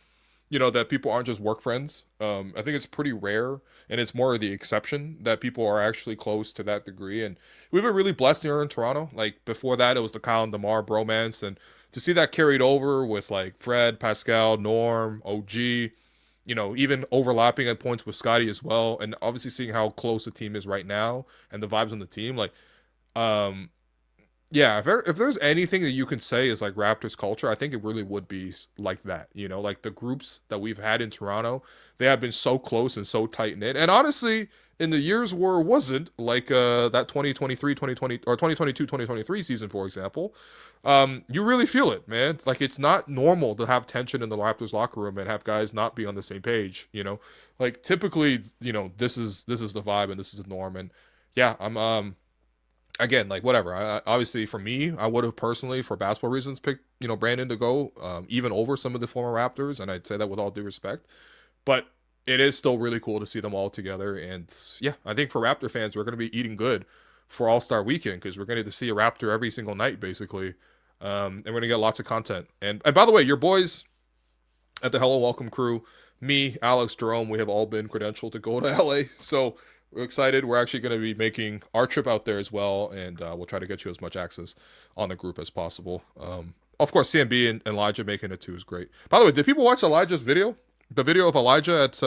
you know, that people aren't just work friends. I think it's pretty rare, and it's more of the exception that people are actually close to that degree. And we've been really blessed here in Toronto. Like before that, it was the Kyle and DeMar bromance, and to see that carried over with like Fred, Pascal, Norm, OG, you know, even overlapping at points with Scottie as well, and obviously seeing how close the team is right now and the vibes on the team, like, yeah, if there's anything that you can say is like Raptors culture, I think it really would be like that. You know, like the groups that we've had in Toronto, they have been so close and so tight knit. And honestly, in the years where it wasn't, like that 2023, 2020, or 2022, 2023 season, for example, you really feel it, man. Like it's not normal to have tension in the Raptors locker room and have guys not be on the same page. You know, like typically, you know, this is the vibe and this is the norm. And yeah, I'm again, like whatever. Obviously, for me, I would have personally, for basketball reasons, picked, you know, Brandon to go even over some of the former Raptors, and I'd say that with all due respect. But it is still really cool to see them all together, and yeah, I think for Raptor fans, we're going to be eating good for All-Star Weekend because we're going to see a Raptor every single night, basically, and we're going to get lots of content. And by the way, your boys at the Hello Welcome crew, me, Alex, Jerome, we have all been credentialed to go to LA, so we're excited. We're actually going to be making our trip out there as well, and we'll try to get you as much access on the group as possible. Of course, CMB and Elijah making it too is great. By the way, did people watch Elijah's video? The video of Elijah at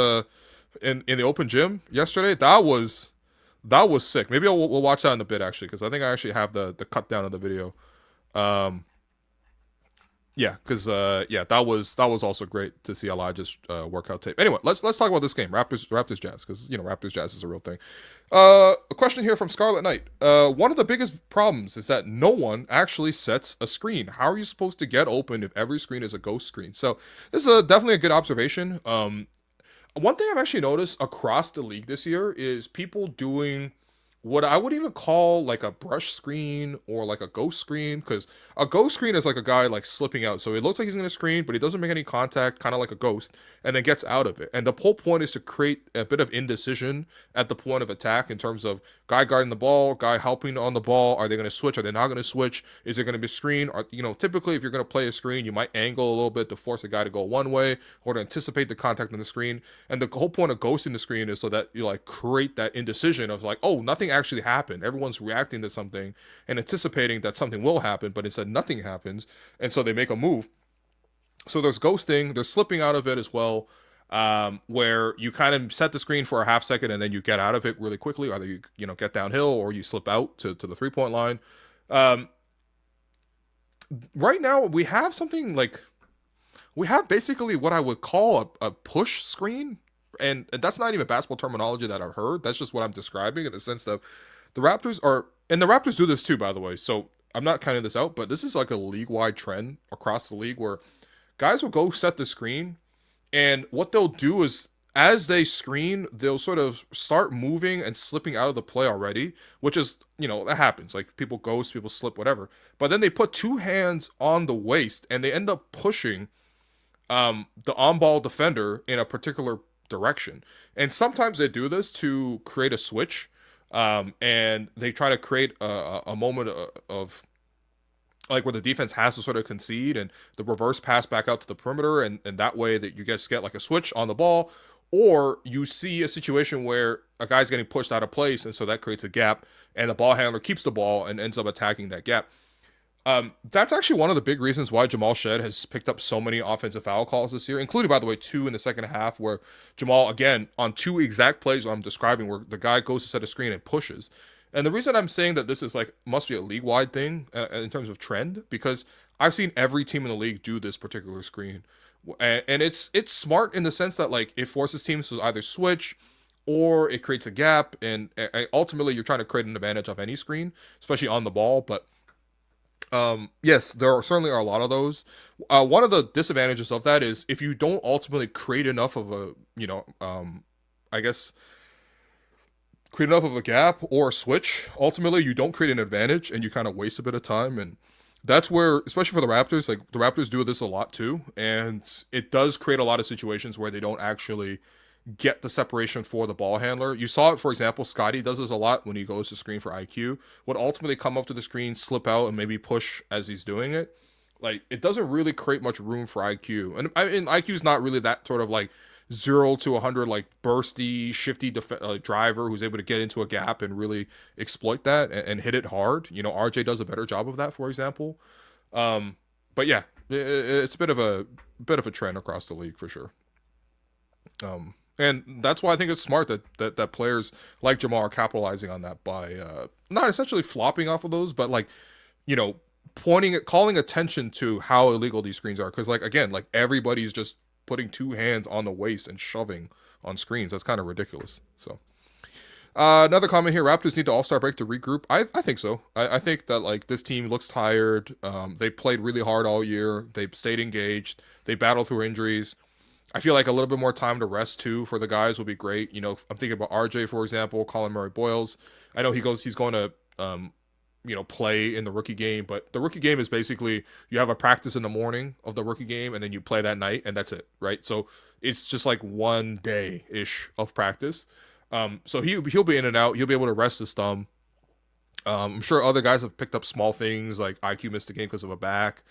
in the open gym yesterday? That was sick. Maybe we'll watch that in a bit, actually, because I think I actually have the cut down of the video. Yeah, because yeah, that was also great to see Elijah's workout tape. Anyway, let's talk about this game, Raptors Jazz, because you know Raptors Jazz is a real thing. A question here from Scarlet Knight. One of the biggest problems is that no one actually sets a screen. How are you supposed to get open if every screen is a ghost screen? So this is definitely a good observation. One thing I've actually noticed across the league this year is people doing what I would even call like a brush screen or like a ghost screen, because a ghost screen is like a guy like slipping out. So it looks like he's going to screen, but he doesn't make any contact, kind of like a ghost, and then gets out of it. And the whole point is to create a bit of indecision at the point of attack in terms of guy guarding the ball, guy helping on the ball. Are they going to switch? Are they not going to switch? Is it going to be screen? Or, you know, typically if you're going to play a screen, you might angle a little bit to force a guy to go one way or to anticipate the contact on the screen. And the whole point of ghosting the screen is so that you like create that indecision of like, oh, nothing actually happened. Everyone's reacting to something and anticipating that something will happen, but instead nothing happens, and so they make a move. So there's ghosting, there's slipping out of it as well, where you kind of set the screen for a half second and then you get out of it really quickly. Either you know get downhill or you slip out to the 3-point line. Right now we have something like, we have basically what I would call a push screen, and that's not even basketball terminology that I've heard. That's just what I'm describing, in the sense that the Raptors are, and the Raptors do this too, by the way, so I'm not counting this out, but this is like a league-wide trend across the league where guys will go set the screen, and what they'll do is, as they screen, they'll sort of start moving and slipping out of the play already, which is, you know, that happens. Like, people ghost, people slip, whatever. But then they put two hands on the waist, and they end up pushing the on-ball defender in a particular direction. And sometimes they do this to create a switch, and they try to create a moment of like where the defense has to sort of concede and the reverse pass back out to the perimeter, and that way that you guys get like a switch on the ball, or you see a situation where a guy's getting pushed out of place, and so that creates a gap, and the ball handler keeps the ball and ends up attacking that gap. That's actually one of the big reasons why Jamal Shed has picked up so many offensive foul calls this year, including, by the way, 2 in the second half, where Jamal, again, on 2 exact plays I'm describing, where the guy goes to set a screen and pushes. And the reason I'm saying that this is like, must be a league-wide thing in terms of trend, because I've seen every team in the league do this particular screen. And it's smart in the sense that, like, it forces teams to either switch or it creates a gap, and ultimately you're trying to create an advantage off any screen, especially on the ball. But Yes, there certainly are a lot of those. One of the disadvantages of that is if you don't ultimately create enough of a, I guess, create enough of a gap or a switch, ultimately you don't create an advantage and you kind of waste a bit of time. And that's where, especially for the Raptors, like the Raptors do this a lot too. And it does create a lot of situations where they don't actually get the separation for the ball handler. You saw it, for example, Scottie does this a lot when he goes to screen for IQ. Would ultimately come up to the screen, slip out, and maybe push as he's doing it. Like, it doesn't really create much room for IQ. And I mean, IQ is not really that sort of like 0 to 100 like bursty, shifty driver who's able to get into a gap and really exploit that and hit it hard. RJ does a better job of that, for example. But yeah, it's a bit of a trend across the league for sure. And that's why I think it's smart that players like Jamal are capitalizing on that by not essentially flopping off of those, but like, calling attention to how illegal these screens are. Because like, again, like everybody's just putting two hands on the waist and shoving on screens. That's kind of ridiculous. So another comment here, Raptors need the All-Star break to regroup. I think so. I think that like this team looks tired. They played really hard all year. They stayed engaged. They battled through injuries. I feel like a little bit more time to rest too for the guys will be great. I'm thinking about RJ, for example, Colin Murray-Boyles. I know he's going to, play in the rookie game, but the rookie game is basically you have a practice in the morning of the rookie game and then you play that night and that's it, right? So it's just like 1 day-ish of practice. So he'll be in and out. He'll be able to rest his thumb. I'm sure other guys have picked up small things like IQ missed a game because of a back.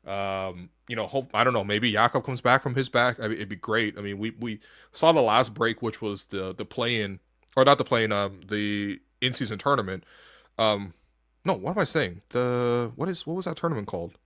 I don't know, maybe Jakob comes back from his back. I mean, it'd be great. I mean, we saw the last break, which was the play-in, or not the play-in, the in-season tournament. No, what am I saying? What was that tournament called?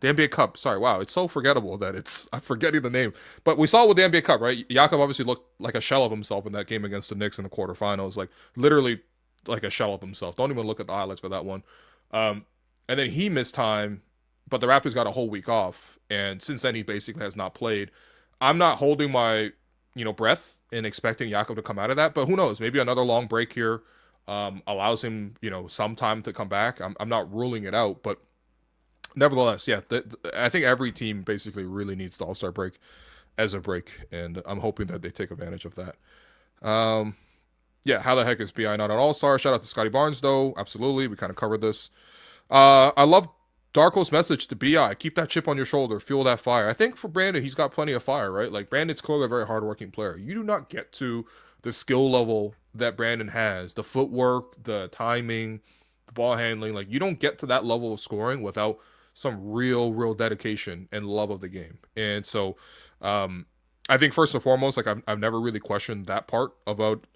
The NBA Cup. Sorry, wow, it's so forgettable that I'm forgetting the name. But we saw it with the NBA Cup, right? Jakob obviously looked like a shell of himself in that game against the Knicks in the quarterfinals, like literally like a shell of himself. Don't even look at the highlights for that one. And then he missed time. But the Raptors got a whole week off, and since then he basically has not played. I'm not holding my, breath and expecting Jakob to come out of that, but who knows? Maybe another long break here allows him, some time to come back. I'm not ruling it out, but nevertheless, yeah, I think every team basically really needs the All-Star break as a break, and I'm hoping that they take advantage of that. Yeah, how the heck is BI not an All-Star? Shout out to Scottie Barnes, though. Absolutely, we kind of covered this. I love Darko's message to BI, keep that chip on your shoulder, fuel that fire. I think for Brandon, he's got plenty of fire, right? Like, Brandon's clearly a very hardworking player. You do not get to the skill level that Brandon has, the footwork, the timing, the ball handling. Like, you don't get to that level of scoring without some real dedication and love of the game. And so, I think first and foremost, like, I've never really questioned that part about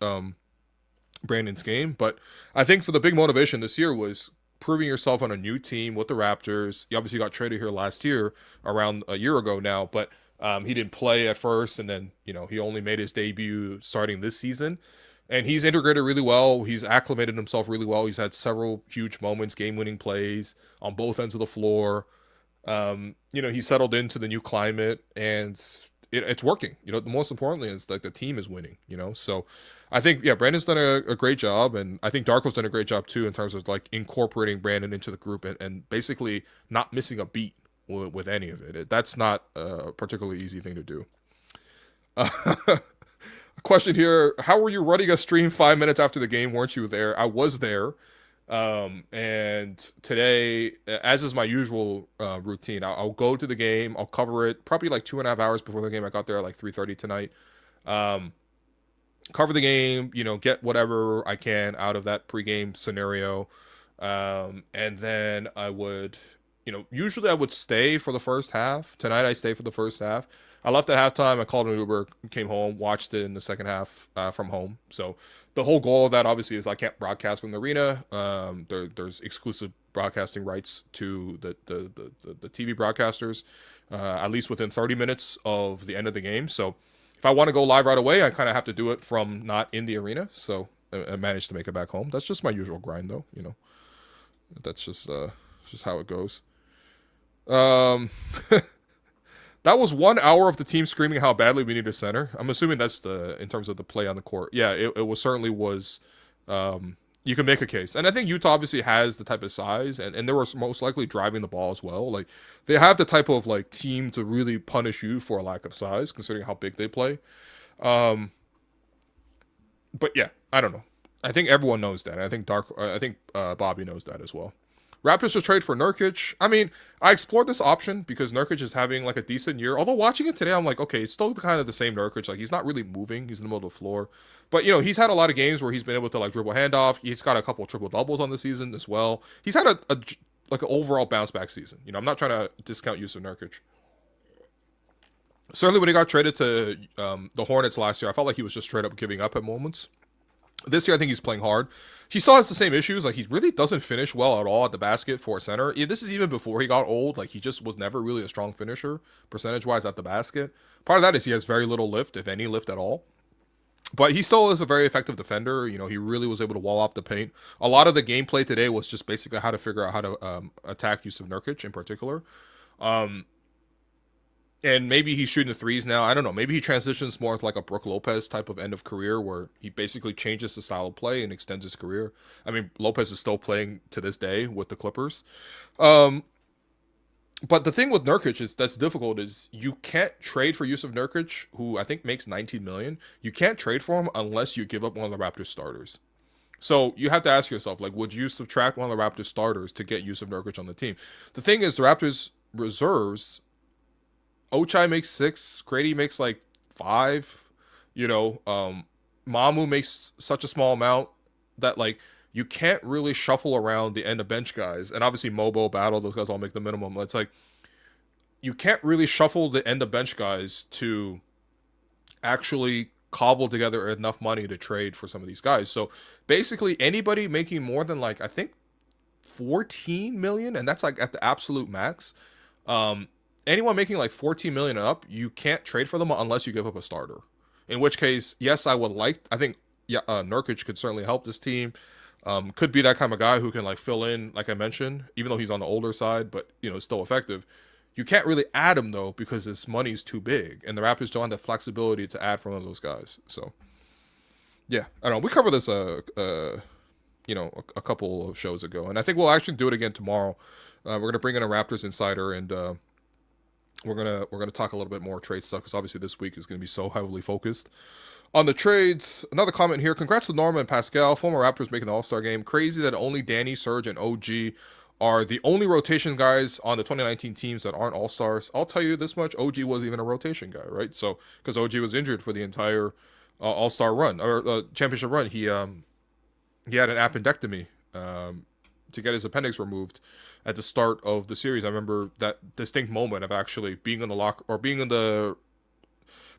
Brandon's game. But I think for the big motivation this year was proving yourself on a new team with the Raptors. You obviously got traded here last year, around a year ago now, but he didn't play at first, and then he only made his debut starting this season, and he's integrated really well. He's acclimated himself really well. He's had several huge moments, game-winning plays on both ends of the floor. He's settled into the new climate, and it's working. The most importantly is like the team is winning. So I think, yeah, Brandon's done a great job, and I think Darko's done a great job too in terms of like incorporating Brandon into the group and basically not missing a beat with any of it. That's not a particularly easy thing to do. A question here: how were you running a stream 5 minutes after the game? Weren't you there? I was there. And today, as is my usual routine, I'll go to the game, I'll cover it probably like 2.5 hours before the game. I got there at like 3:30 tonight. Cover the game, get whatever I can out of that pregame scenario. And then I would, usually I would stay for the first half. Tonight I stayed for the first half. I left at halftime. I called an Uber, came home, watched it in the second half from home. So the whole goal of that obviously is I can't broadcast from the arena. There's exclusive broadcasting rights to the TV broadcasters, at least within 30 minutes of the end of the game. So if I want to go live right away, I kind of have to do it from not in the arena. So I managed to make it back home. That's just my usual grind, though. That's just how it goes. That was 1 hour of the team screaming how badly we need a center. I'm assuming that's in terms of the play on the court. Yeah, it was certainly was You can make a case. And I think Utah obviously has the type of size, and they were most likely driving the ball as well. Like, they have the type of, like, team to really punish you for a lack of size, considering how big they play. But yeah, I don't know. I think everyone knows that. I think Bobby knows that as well. Raptors should trade for Nurkic. I mean, I explored this option because Nurkic is having like a decent year. Although watching it today, I'm like, okay, it's still kind of the same Nurkic. Like, he's not really moving. He's in the middle of the floor. But, you know, he's had a lot of games where he's been able to like dribble handoff. He's got a couple triple doubles on the season as well. He's had like an overall bounce back season. You know, I'm not trying to discount Jusuf Nurkic. Certainly when he got traded to the Hornets last year, I felt like he was just straight up giving up at moments. This year, I think he's playing hard. He still has the same issues. Like, he really doesn't finish well at all at the basket for a center. This is even before he got old. Like, he just was never really a strong finisher, percentage-wise, at the basket. Part of that is he has very little lift, if any lift at all. But he still is a very effective defender. You know, he really was able to wall off the paint. A lot of the gameplay today was just basically how to figure out how to attack Jusuf Nurkic in particular. And maybe he's shooting the threes now. I don't know. Maybe he transitions more to like a Brook Lopez type of end of career where he basically changes the style of play and extends his career. I mean, Lopez is still playing to this day with the Clippers. But the thing with Nurkic is that's difficult is you can't trade for Jusuf Nurkic, who I think makes $19 million. You can't trade for him unless you give up one of the Raptors starters. So you have to ask yourself, like, would you subtract one of the Raptors starters to get Jusuf Nurkic on the team? The thing is, the Raptors reserves, Ochai makes 6, Grady makes like 5, you know, Mamu makes such a small amount that like you can't really shuffle around the end of bench guys. And obviously Mobo, Battle, those guys all make the minimum. It's like you can't really shuffle the end of bench guys to actually cobble together enough money to trade for some of these guys. So basically anybody making more than like I think 14 million, and that's like at the absolute max. Anyone making like 14 million and up, you can't trade for them unless you give up a starter. In which case, yes, I think Nurkic could certainly help this team. Could be that kind of guy who can like fill in, like I mentioned, even though he's on the older side, but you know, still effective. You can't really add him though because his money's too big, and the Raptors don't have the flexibility to add for one of those guys. So, yeah, I don't know. We covered this a couple of shows ago, and I think we'll actually do it again tomorrow. We're gonna bring in a Raptors insider and. We're gonna talk a little bit more trade stuff because obviously this week is gonna be so heavily focused on the trades. Another comment here: congrats to Norma and Pascal, former Raptors making the All-Star game. Crazy that only Danny, Serge, and OG are the only rotation guys on the 2019 teams that aren't All-Stars. I'll tell you this much: OG wasn't even a rotation guy, right? So because OG was injured for the entire All-Star run or championship run, he had an appendectomy to get his appendix removed at the start of the series. I remember that distinct moment of actually being in the locker or being in the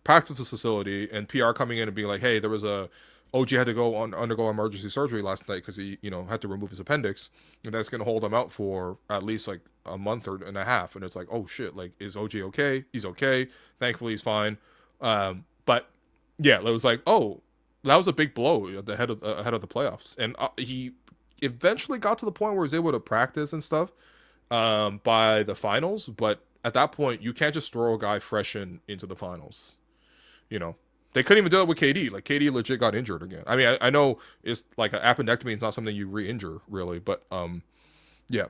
practice facility and PR coming in and being like, hey, there was OG had to undergo emergency surgery last night because he, you know, had to remove his appendix, and that's going to hold him out for at least like a month and a half. And it's like, oh shit, like, is OG okay? He's okay. Thankfully he's fine. But yeah, it was like, oh, that was a big blow ahead of the playoffs. And he eventually got to the point where he was able to practice and stuff by the finals, but at that point you can't just throw a guy fresh into the finals. You know, they couldn't even do it with KD. Like, KD legit got injured again. I mean, I know it's like an appendectomy is not something you re-injure really, but yeah.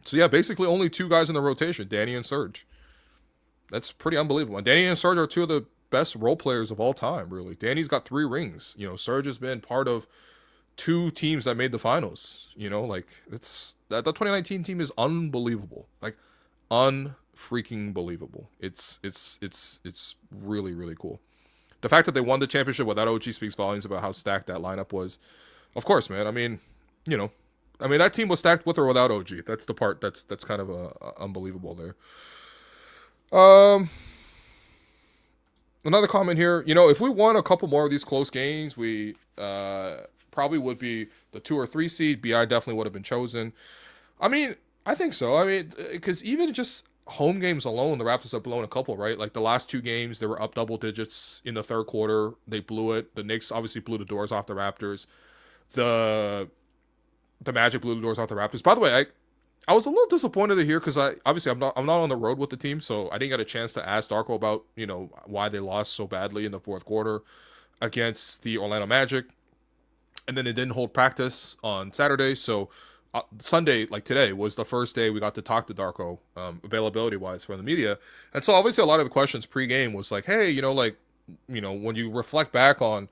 So yeah, basically only 2 guys in the rotation, Danny and Serge. That's pretty unbelievable. And Danny and Serge are 2 of the best role players of all time, really. Danny's got 3 rings. You know, Serge has been part of 2 teams that made the finals. You know, like, it's that 2019 team is unbelievable. Like, unfreaking believable. It's really, really cool. The fact that they won the championship without OG speaks volumes about how stacked that lineup was. Of course, man. I mean, you know, that team was stacked with or without OG. That's the part that's kind of unbelievable there. Another comment here. You know, if we won a couple more of these close games, we probably would be the 2 or 3 seed. BI definitely would have been chosen. I mean, I think so. I mean, because even just home games alone, the Raptors have blown a couple, right? Like the last 2 games, they were up double digits in the third quarter. They blew it. The Knicks obviously blew the doors off the Raptors. The Magic blew the doors off the Raptors. By the way, I was a little disappointed to hear because I'm not on the road with the team, so I didn't get a chance to ask Darko about, you know, why they lost so badly in the fourth quarter against the Orlando Magic. and then it didn't hold practice on Saturday. So Sunday, like today, was the first day we got to talk to Darko, availability wise for the media. And so obviously a lot of the questions pre-game was like, hey, when you reflect back on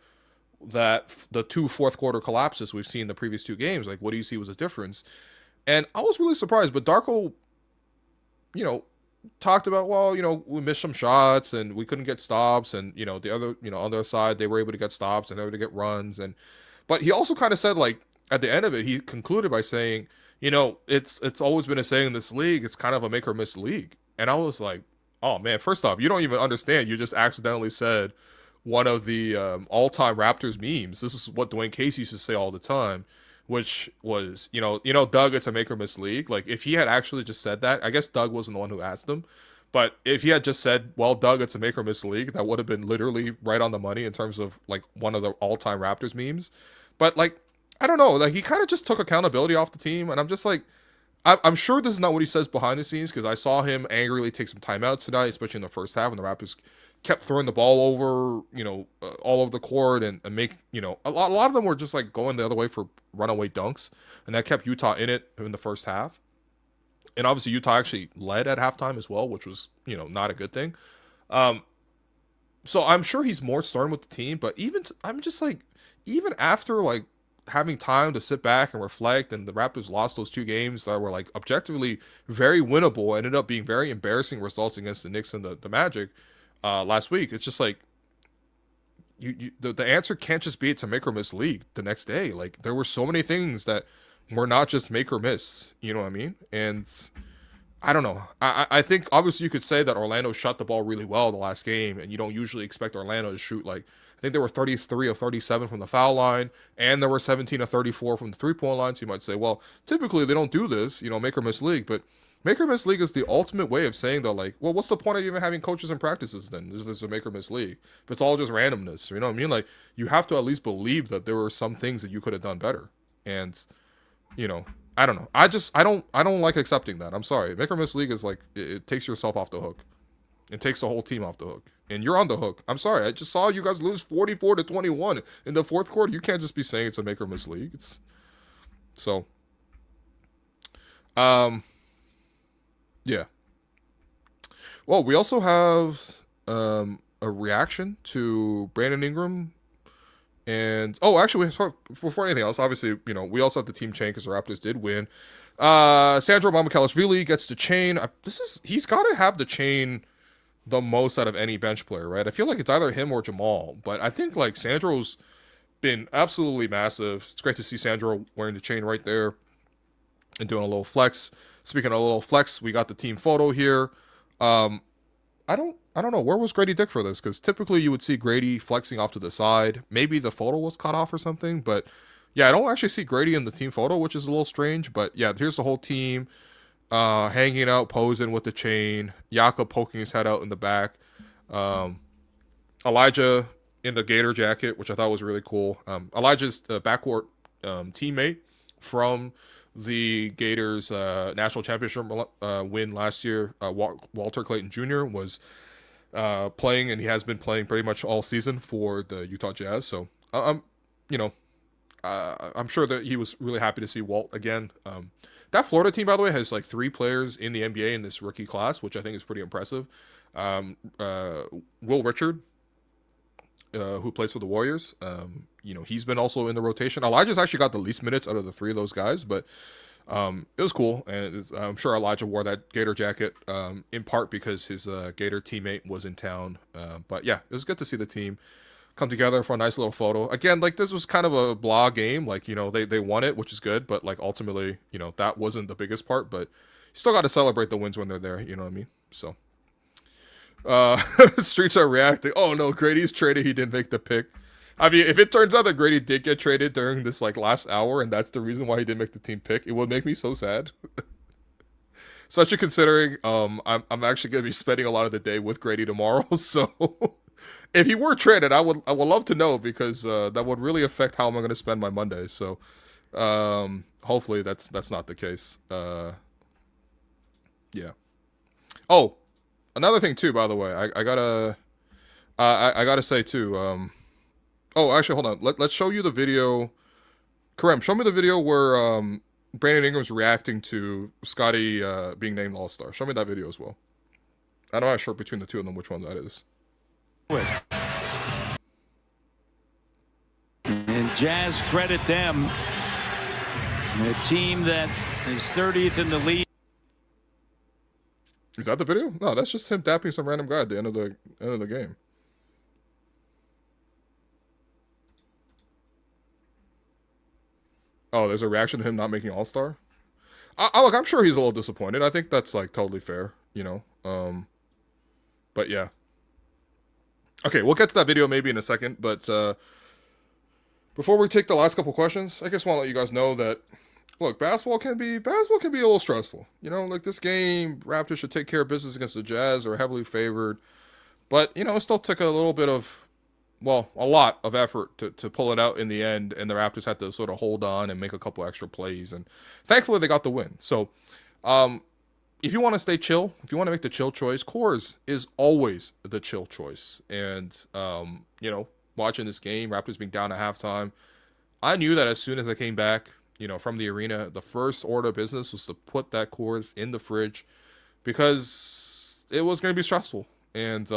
the 2 fourth quarter collapses we've seen in the previous 2 games, like what do you see was a difference? And I was really surprised, but Darko, talked about, well, we missed some shots and we couldn't get stops, and the other, on their side they were able to get stops and they were able to get runs, but he also kind of said, like, at the end of it, he concluded by saying, it's always been a saying in this league, it's kind of a make or miss league. And I was like, oh man, first off, you don't even understand. You just accidentally said one of the all-time Raptors memes. This is what Dwayne Casey used to say all the time, which was, Doug, it's a make or miss league. Like, if he had actually just said that, I guess Doug wasn't the one who asked him, but if he had just said, well, Doug, it's a make or miss league, that would have been literally right on the money in terms of, like, one of the all-time Raptors memes. But, like, I don't know, like, he kind of just took accountability off the team, and I'm just like, I'm sure this is not what he says behind the scenes, because I saw him angrily take some timeouts tonight, especially in the first half when the Raptors kept throwing the ball over, all over the court, and make, a lot of them were just like going the other way for runaway dunks, and that kept Utah in it in the first half. And obviously Utah actually led at halftime as well, which was, not a good thing. So I'm sure he's more stern with the team, but I'm just like, even after like having time to sit back and reflect, and the Raptors lost those 2 games that were like objectively very winnable, ended up being very embarrassing results against the Knicks and the Magic last week. It's just like, the answer can't just be it's a make or miss league the next day. Like, there were so many things that were not just make or miss, you know what I mean? And I don't know. I think obviously you could say that Orlando shot the ball really well the last game, and you don't usually expect Orlando to shoot, like, I think they were 33 of 37 from the foul line, and there were 17 of 34 from the three-point line. So you might say, well, typically they don't do this, make or miss league. But make or miss league is the ultimate way of saying, though, like, well, what's the point of even having coaches and practices then? This is a make or miss league. If it's all just randomness, you know what I mean? Like, you have to at least believe that there were some things that you could have done better. And, I don't know. I don't like accepting that. I'm sorry. Make or miss league is like, it takes yourself off the hook. It takes the whole team off the hook. And you're on the hook. I'm sorry. I just saw you guys lose 44-21 in the fourth quarter. You can't just be saying it's a make or miss league. It's so. Yeah. Well, we also have a reaction to Brandon Ingram. And, actually, before anything else, obviously, we also have the team chain because the Raptors did win. Sandro Mamukelashvili gets the chain. He's got to have the chain the most out of any bench player, right? I feel like it's either him or Jamal, but I think like Sandro's been absolutely massive. It's great to see Sandro wearing the chain right there and doing a little flex. Speaking of a little flex, we got the team photo here. I don't know, where was Grady Dick for this? Because typically you would see Grady flexing off to the side. Maybe the photo was cut off or something, but yeah, I don't actually see Grady in the team photo, which is a little strange. But yeah, here's the whole team. Hanging out, posing with the chain. Jakob poking his head out in the back. Elijah in the Gator jacket, which I thought was really cool. Elijah's backcourt teammate from the Gators national championship win last year. Walter Clayton Jr. was playing, and he has been playing pretty much all season for the Utah Jazz. So I'm sure that he was really happy to see Walt again. That Florida team, by the way, has like 3 players in the NBA in this rookie class, which I think is pretty impressive. Will Richard, who plays for the Warriors, he's been also in the rotation. Elijah's actually got the least minutes out of the 3 of those guys, but it was cool. And I'm sure Elijah wore that Gator jacket in part because his Gator teammate was in town. But yeah, it was good to see the team come together for a nice little photo. Again, like, this was kind of a blah game. Like, they won it, which is good, but like ultimately, that wasn't the biggest part, but you still got to celebrate the wins when they're there, you know what I mean? So Streets are reacting. Oh no, Grady's traded, he didn't make the pick. I mean, if it turns out that Grady did get traded during this like last hour and that's the reason why he didn't make the team pick, it would make me so sad. Especially considering I'm actually going to be spending a lot of the day with Grady tomorrow, so if he were traded, I would love to know, because that would really affect how I'm going to spend my Monday. So hopefully that's not the case. Yeah. Oh, another thing too, by the way, I gotta say too. Oh, actually, hold on. Let's show you the video Kareem, show me the video where Brandon Ingram's reacting to Scottie being named All-Star. Show me that video as well. I'm not sure between the two of them which one that is. And Jazz credit them. A team that is 30th in the league. Is that the video? No, that's just him dapping some random guy at the end of the game. Oh, there's a reaction to him not making All-Star? Look, I'm sure he's a little disappointed. I think that's, like, totally fair, you know? But, yeah. Okay, we'll get to that video maybe in a second, but before we take the last couple questions, I just want to let you guys know that, look, basketball can be a little stressful. You know, like this game, Raptors should take care of business against the Jazz. They're heavily favored. But, you know, it still took a little bit of, well, a lot of effort to pull it out in the end, and the Raptors had to sort of hold on and make a couple extra plays, and thankfully they got the win. So, if you want to stay chill, if you want to make the chill choice, Coors is always the chill choice. And, you know, watching this game, Raptors being down at halftime, I knew that as soon as I came back, you know, from the arena, the first order of business was to put that Coors in the fridge because it was going to be stressful. And,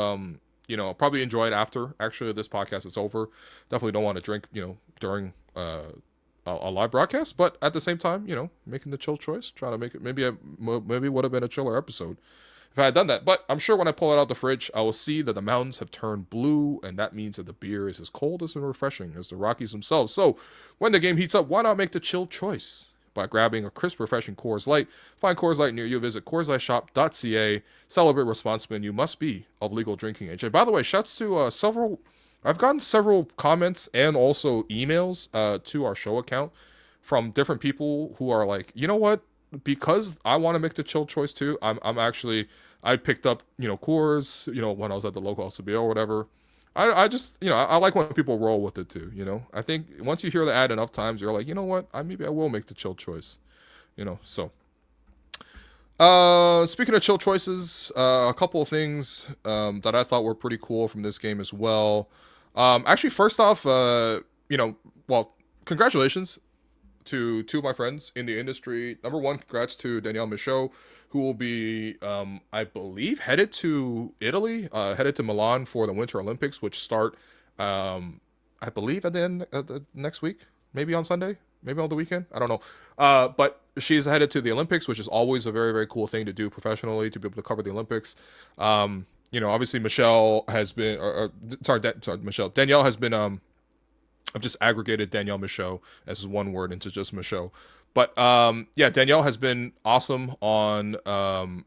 you know, I'll probably enjoy it after actually this podcast is over. Definitely don't want to drink, you know, during a live broadcast, but at the same time, you know, making the chill choice, trying to make it maybe would have been a chiller episode if I had done that. But I'm sure when I pull it out the fridge, I will see that the mountains have turned blue, and that means that the beer is as cold as and refreshing as the Rockies themselves. So when the game heats up, why not make the chill choice by grabbing a crisp, refreshing Coors Light? Find Coors Light near you. Visit CoorsLightShop.ca. Celebrate responsibly, and you must be of legal drinking age. And by the way, shouts to I've gotten several comments and also emails to our show account from different people who are like, you know what? Because I want to make the chill choice too. I picked up, you know, Coors, you know, when I was at the local LCBO or whatever. I just, you know, I like when people roll with it too, you know. I think once you hear the ad enough times, you're like, you know what? Maybe I will make the chill choice, you know. So, speaking of chill choices, a couple of things that I thought were pretty cool from this game as well. Actually, first off, you know, well, congratulations to two of my friends in the industry. Number one, congrats to Danielle Michaud, who will be, I believe, headed to Italy, headed to Milan for the Winter Olympics, which start, I believe, at the end of the next week, maybe on Sunday, maybe on the weekend. I don't know. But she's headed to the Olympics, which is always a very, very cool thing to do professionally, to be able to cover the Olympics. You know, obviously Michelle has been, Danielle has been, I've just aggregated Danielle Michaud as one word into just Michaud. But, yeah, Danielle has been awesome on the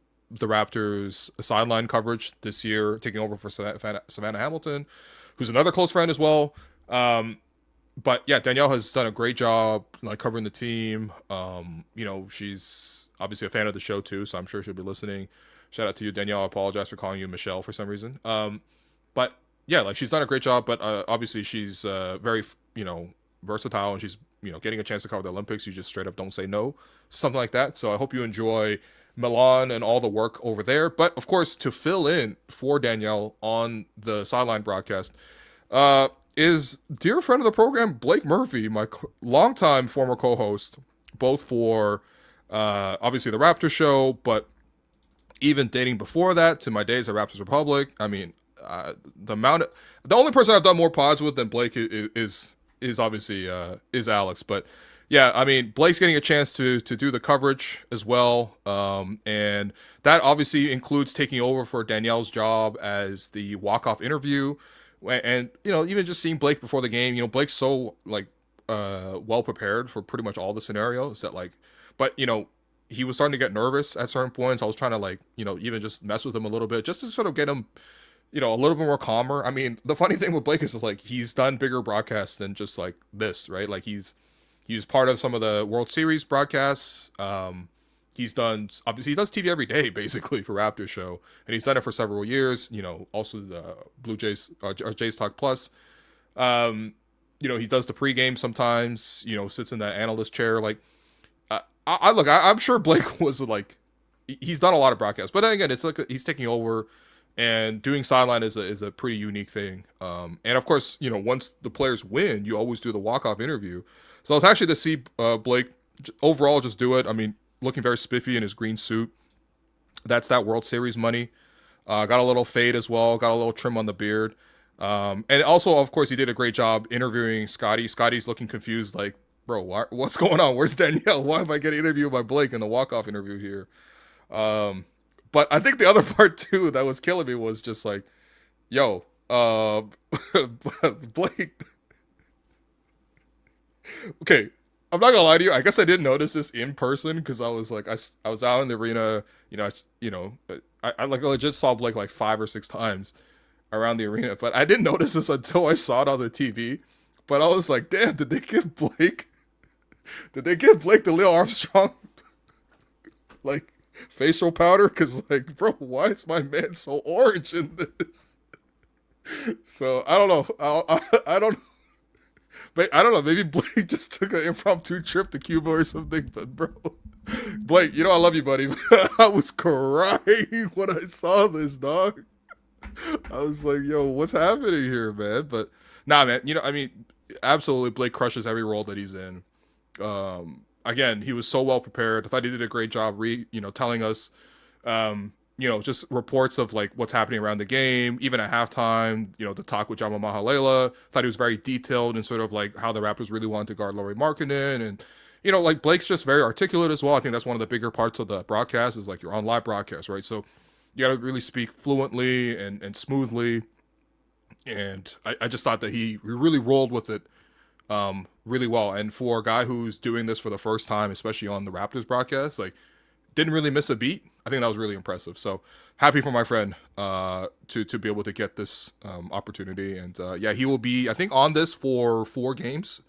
Raptors sideline coverage this year, taking over for Savannah Hamilton, who's another close friend as well. But, yeah, Danielle has done a great job, like, covering the team. You know, she's obviously a fan of the show, too, so I'm sure she'll be listening. Shout out to you, Danielle. I apologize for calling you Michelle for some reason. But, yeah, like, she's done a great job, but obviously she's very, you know, versatile, and she's, you know, getting a chance to cover the Olympics. You just straight up don't say no, something like that. So I hope you enjoy Milan and all the work over there. But, of course, to fill in for Danielle on the sideline broadcast is dear friend of the program, Blake Murphy, my longtime former co-host, both for obviously the Raptors show, but even dating before that to my days at Raptors Republic. I mean, the only person I've done more pods with than Blake is obviously is Alex. But yeah, I mean, Blake's getting a chance to do the coverage as well, and that obviously includes taking over for Danielle's job as the walk-off interview. And you know, even just seeing Blake before the game, you know, Blake's so like well prepared for pretty much all the scenarios that, like, but you know, he was starting to get nervous at certain points. I was trying to, like, you know, even just mess with him a little bit just to sort of get him, you know, a little bit more calmer. I mean, the funny thing with Blake is just, like, he's done bigger broadcasts than just like this, right? Like he was part of some of the World Series broadcasts. He's done, obviously he does TV every day basically for Raptors show, and he's done it for several years. You know, also the Blue Jays or Jays Talk Plus. You know, he does the pregame sometimes. You know, sits in that analyst chair. Like, I'm sure Blake was like, he's done a lot of broadcasts, but then again, it's like he's taking over, and doing sideline is a pretty unique thing. And of course, you know, once the players win, you always do the walk-off interview. So it's actually to see Blake overall just do it. I mean, looking very spiffy in his green suit. That's that World Series money. Got a little fade as well. Got a little trim on the beard. And also, of course, he did a great job interviewing Scottie. Scottie's looking confused, like, bro, what's going on? Where's Danielle? Why am I getting interviewed by Blake in the walk-off interview here? But I think the other part, too, that was killing me was just like, yo, Blake. Okay, I'm not gonna lie to you. I guess I didn't notice this in person because I was like, I was out in the arena. I like legit saw Blake like 5 or 6 times around the arena, but I didn't notice this until I saw it on the TV. But I was like, damn, did they give Blake the Lil Armstrong like facial powder? Because like, bro, why is my man so orange in this? So I don't know. I don't. But I don't know. Maybe Blake just took an impromptu trip to Cuba or something. But bro, Blake, I love you, buddy. I was crying when I saw this, dog. I was like, yo, what's happening here, man? But nah, man. I mean, absolutely, Blake crushes every role that he's in. Again, he was so well prepared. I thought he did a great job telling us just reports of like what's happening around the game, even at halftime, the talk with Jama Mahalela. Thought he was very detailed and sort of like how the Raptors really wanted to guard Lauri Markkanen. And, like Blake's just very articulate as well. I think that's one of the bigger parts of the broadcast is like you're on live broadcast, right? So you got to really speak fluently and smoothly. And I just thought that he really rolled with it really well. And for a guy who's doing this for the first time, especially on the Raptors broadcast, like didn't really miss a beat. I think that was really impressive. So happy for my friend to be able to get this opportunity. And he will be, I think, on this for 4 games.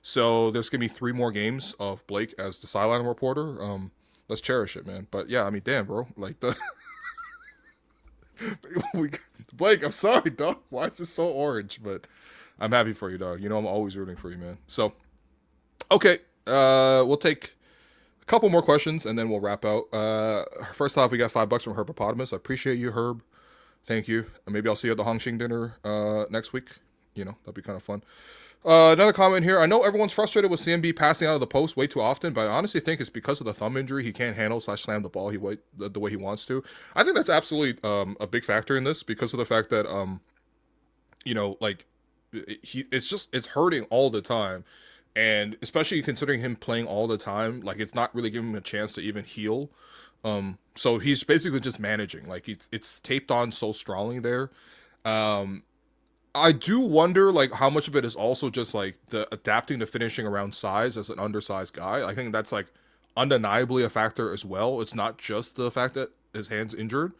So there's going to be 3 more games of Blake as the sideline reporter. Let's cherish it, man. But yeah, I mean, damn, bro. Like Blake, I'm sorry, dog. Why is this so orange? But I'm happy for you, dog. I'm always rooting for you, man. So, okay. We'll take a couple more questions and then we'll wrap out. First off, we got $5 from Herbopotamus. I appreciate you, Herb. Thank you. And maybe I'll see you at the Hongqing dinner next week. That'd be kind of fun. Another comment here. I know everyone's frustrated with CMB passing out of the post way too often, but I honestly think it's because of the thumb injury. He can't handle / slam the ball the way he wants to. I think that's absolutely a big factor in this because of the fact that it's hurting all the time. And especially considering him playing all the time, like it's not really giving him a chance to even heal. So he's basically just managing. Like it's taped on so strongly there. I do wonder like how much of it is also just like the adapting to finishing around size as an undersized guy. I think that's like undeniably a factor as well. It's not just the fact that his hand's injured.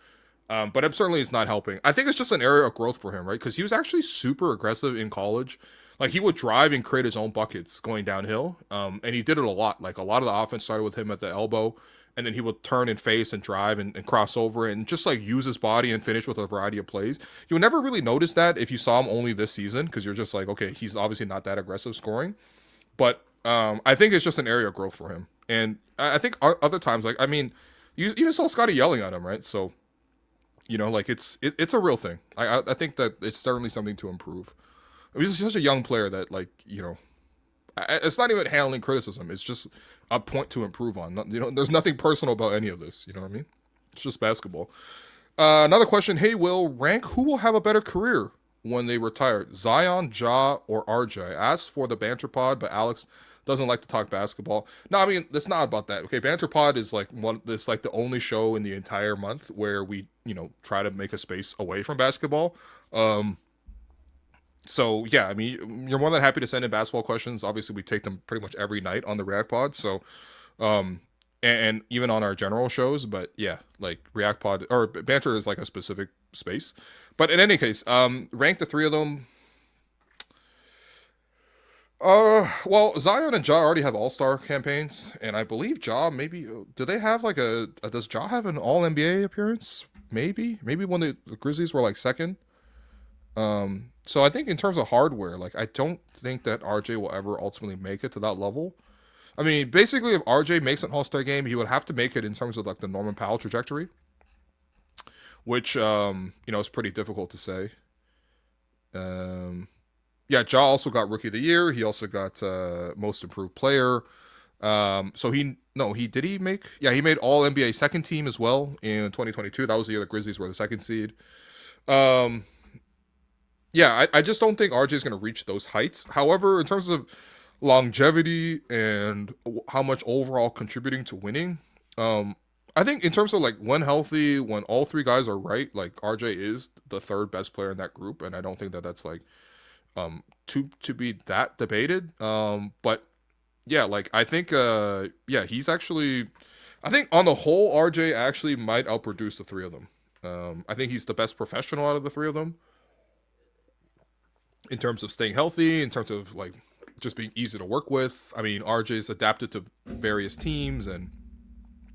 But it certainly is not helping. I think it's just an area of growth for him, right? Because he was actually super aggressive in college. Like he would drive and create his own buckets going downhill. And he did it a lot. Like a lot of the offense started with him at the elbow. And then he would turn and face and drive and cross over and just like use his body and finish with a variety of plays. You would never really notice that if you saw him only this season because you're just like, okay, he's obviously not that aggressive scoring. But I think it's just an area of growth for him. And I think other times, like, I mean, you even saw Scottie yelling at him, right? So, like it's a real thing. I think that it's certainly something to improve. I mean, he's such a young player that like, it's not even handling criticism. It's just a point to improve on. There's nothing personal about any of this. You know what I mean? It's just basketball. Another question. Hey, Will, rank who will have a better career when they retire? Zion, Ja, or RJ? I asked for the banter pod, but Alex doesn't like to talk basketball. No, I mean, it's not about that. Okay, banter pod is like it's like the only show in the entire month where we, try to make a space away from basketball. So yeah, I mean, you're more than happy to send in basketball questions. Obviously, we take them pretty much every night on the React Pod. So, and even on our general shows. But yeah, like React Pod or banter is like a specific space. But in any case, rank the 3 of them. Well, Zion and Ja already have All-Star campaigns, and I believe Ja maybe. Do they have like does Ja have an All-NBA appearance? Maybe when the Grizzlies were like second. So I think in terms of hardware, like I don't think that RJ will ever ultimately make it to that level. I mean, basically if RJ makes an All-Star game, he would have to make it in terms of like the Norman Powell trajectory, which, is pretty difficult to say. Ja also got Rookie of the Year. He also got Most Improved Player. So he made All NBA second team as well in 2022. That was the year the Grizzlies were the second seed. I just don't think RJ is going to reach those heights. However, in terms of longevity and how much overall contributing to winning, I think in terms of like when healthy, when all three guys are right, like RJ is the third best player in that group, and I don't think that that's like to be that debated. But yeah, like I think he's actually, I think on the whole RJ actually might outproduce the three of them. I think he's the best professional out of the three of them in terms of staying healthy, in terms of like just being easy to work with. I mean, RJ's adapted to various teams, and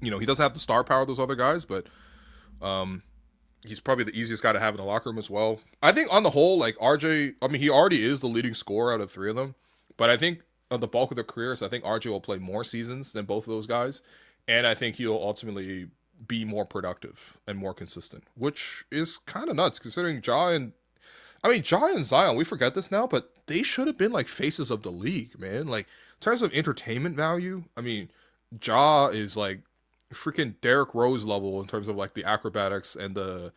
you know, he doesn't have the star power of those other guys, but he's probably the easiest guy to have in the locker room as well. I think on the whole, like RJ, I mean, he already is the leading scorer out of three of them, but I think on the bulk of their careers, I think RJ will play more seasons than both of those guys, and I think he'll ultimately be more productive and more consistent, which is kind of nuts considering Ja and Zion, we forget this now, but they should have been like faces of the league, man. Like in terms of entertainment value, I mean, Ja is like freaking Derrick Rose level in terms of like the acrobatics and the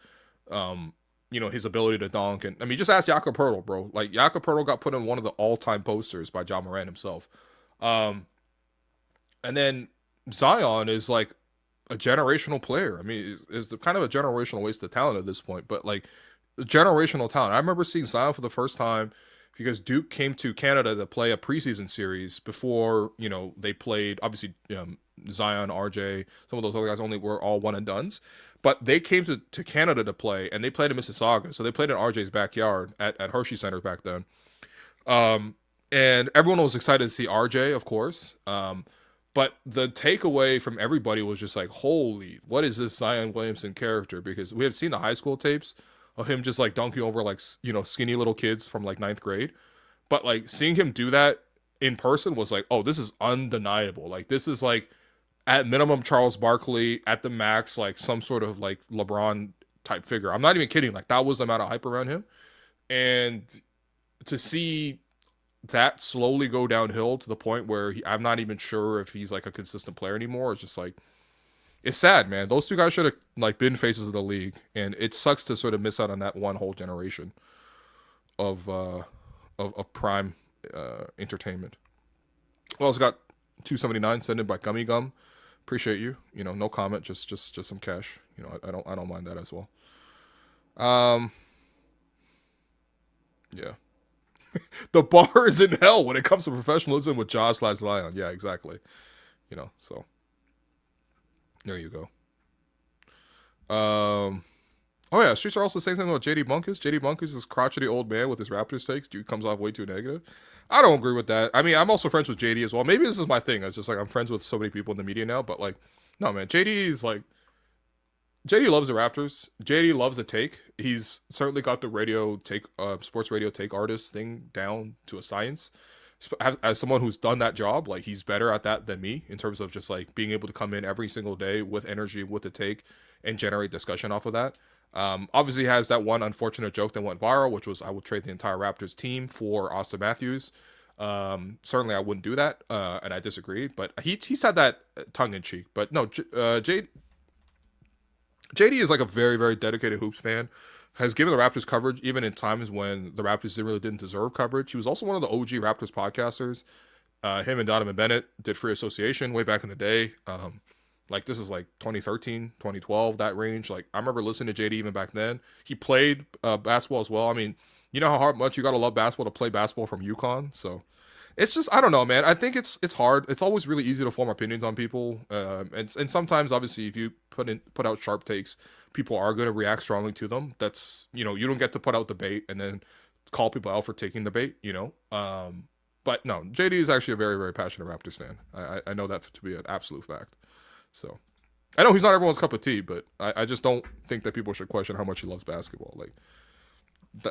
his ability to dunk. And I mean, just ask Jakob Poeltl, bro. Like Jakob Poeltl got put in one of the all-time posters by Ja Morant himself. And then Zion is like a generational player. I mean, is the kind of a generational waste of talent at this point, but like generational talent. I remember seeing Zion for the first time because Duke came to Canada to play a preseason series before, you know, they played, obviously, Zion, RJ, some of those other guys only were all one and dones, but they came to Canada to play, and they played in Mississauga. So they played in RJ's backyard at Hershey Center back then. And everyone was excited to see RJ, of course. But the takeaway from everybody was just like, holy, what is this Zion Williamson character? Because we have seen the high school tapes of him just like dunking over like, you know, skinny little kids from like 9th grade. But like seeing him do that in person was like, oh, this is undeniable. Like this is like at minimum Charles Barkley, at the max, like some sort of like LeBron type figure. I'm not even kidding. Like that was the amount of hype around him. And to see that slowly go downhill to the point where I'm not even sure if he's like a consistent player anymore. It's just like, it's sad, man. Those two guys should have like been faces of the league, and it sucks to sort of miss out on that one whole generation of prime entertainment. Well, it's got 279 sent in by Gummy Gum. Appreciate you. You know, no comment, just some cash. You know, I don't mind that as well. Yeah. The bar is in hell when it comes to professionalism with Ja/Zion. Yeah, exactly. You know, so there you go. Oh yeah, streets are also saying something about JD Bunkus. JD Bunkus is this crotchety old man with his Raptors takes. Dude comes off way too negative. I don't agree with that. I mean, I'm also friends with JD as well. Maybe this is my thing. It's just like I'm friends with so many people in the media now, but like, no man, JD loves the Raptors. JD loves the take. He's certainly got the radio take, sports radio take artist thing down to a science. As someone who's done that job, like he's better at that than me in terms of just like being able to come in every single day with energy, with the take, and generate discussion off of that. Obviously has that one unfortunate joke that went viral, which was I would trade the entire Raptors team for Austin Matthews. Certainly I wouldn't do that, and I disagree. But he said that tongue in cheek. But no, JD is like a very, very dedicated hoops fan. Has given the Raptors coverage even in times when the Raptors really didn't deserve coverage. He was also one of the OG Raptors podcasters. Him and Donovan Bennett did Free Association way back in the day. Like this is like 2013, 2012, that range. Like I remember listening to JD even back then. He played basketball as well. I mean, you know how much you got to love basketball to play basketball from UConn. So it's just, I don't know, man. I think it's hard. It's always really easy to form opinions on people. And sometimes obviously if you put out sharp takes, people are going to react strongly to them. That's, you know, you don't get to put out the bait and then call people out for taking the bait, you know? But no, JD is actually a very, very passionate Raptors fan. I know that to be an absolute fact. So I know he's not everyone's cup of tea, but I just don't think that people should question how much he loves basketball. Like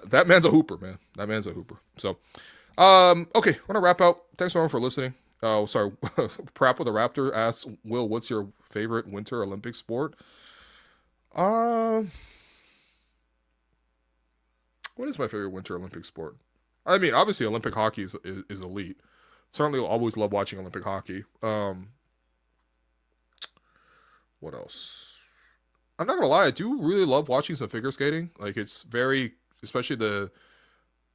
that man's a hooper, man. That man's a hooper. So, okay, want to wrap out. Thanks everyone for listening. Oh, sorry. Prap with the Raptor asks, Will, what's your favorite winter Olympic sport? What is my favorite winter Olympic sport? I mean, obviously Olympic hockey is elite. Certainly will always love watching Olympic hockey. What else? I'm not gonna lie, I do really love watching some figure skating. Like, it's very, especially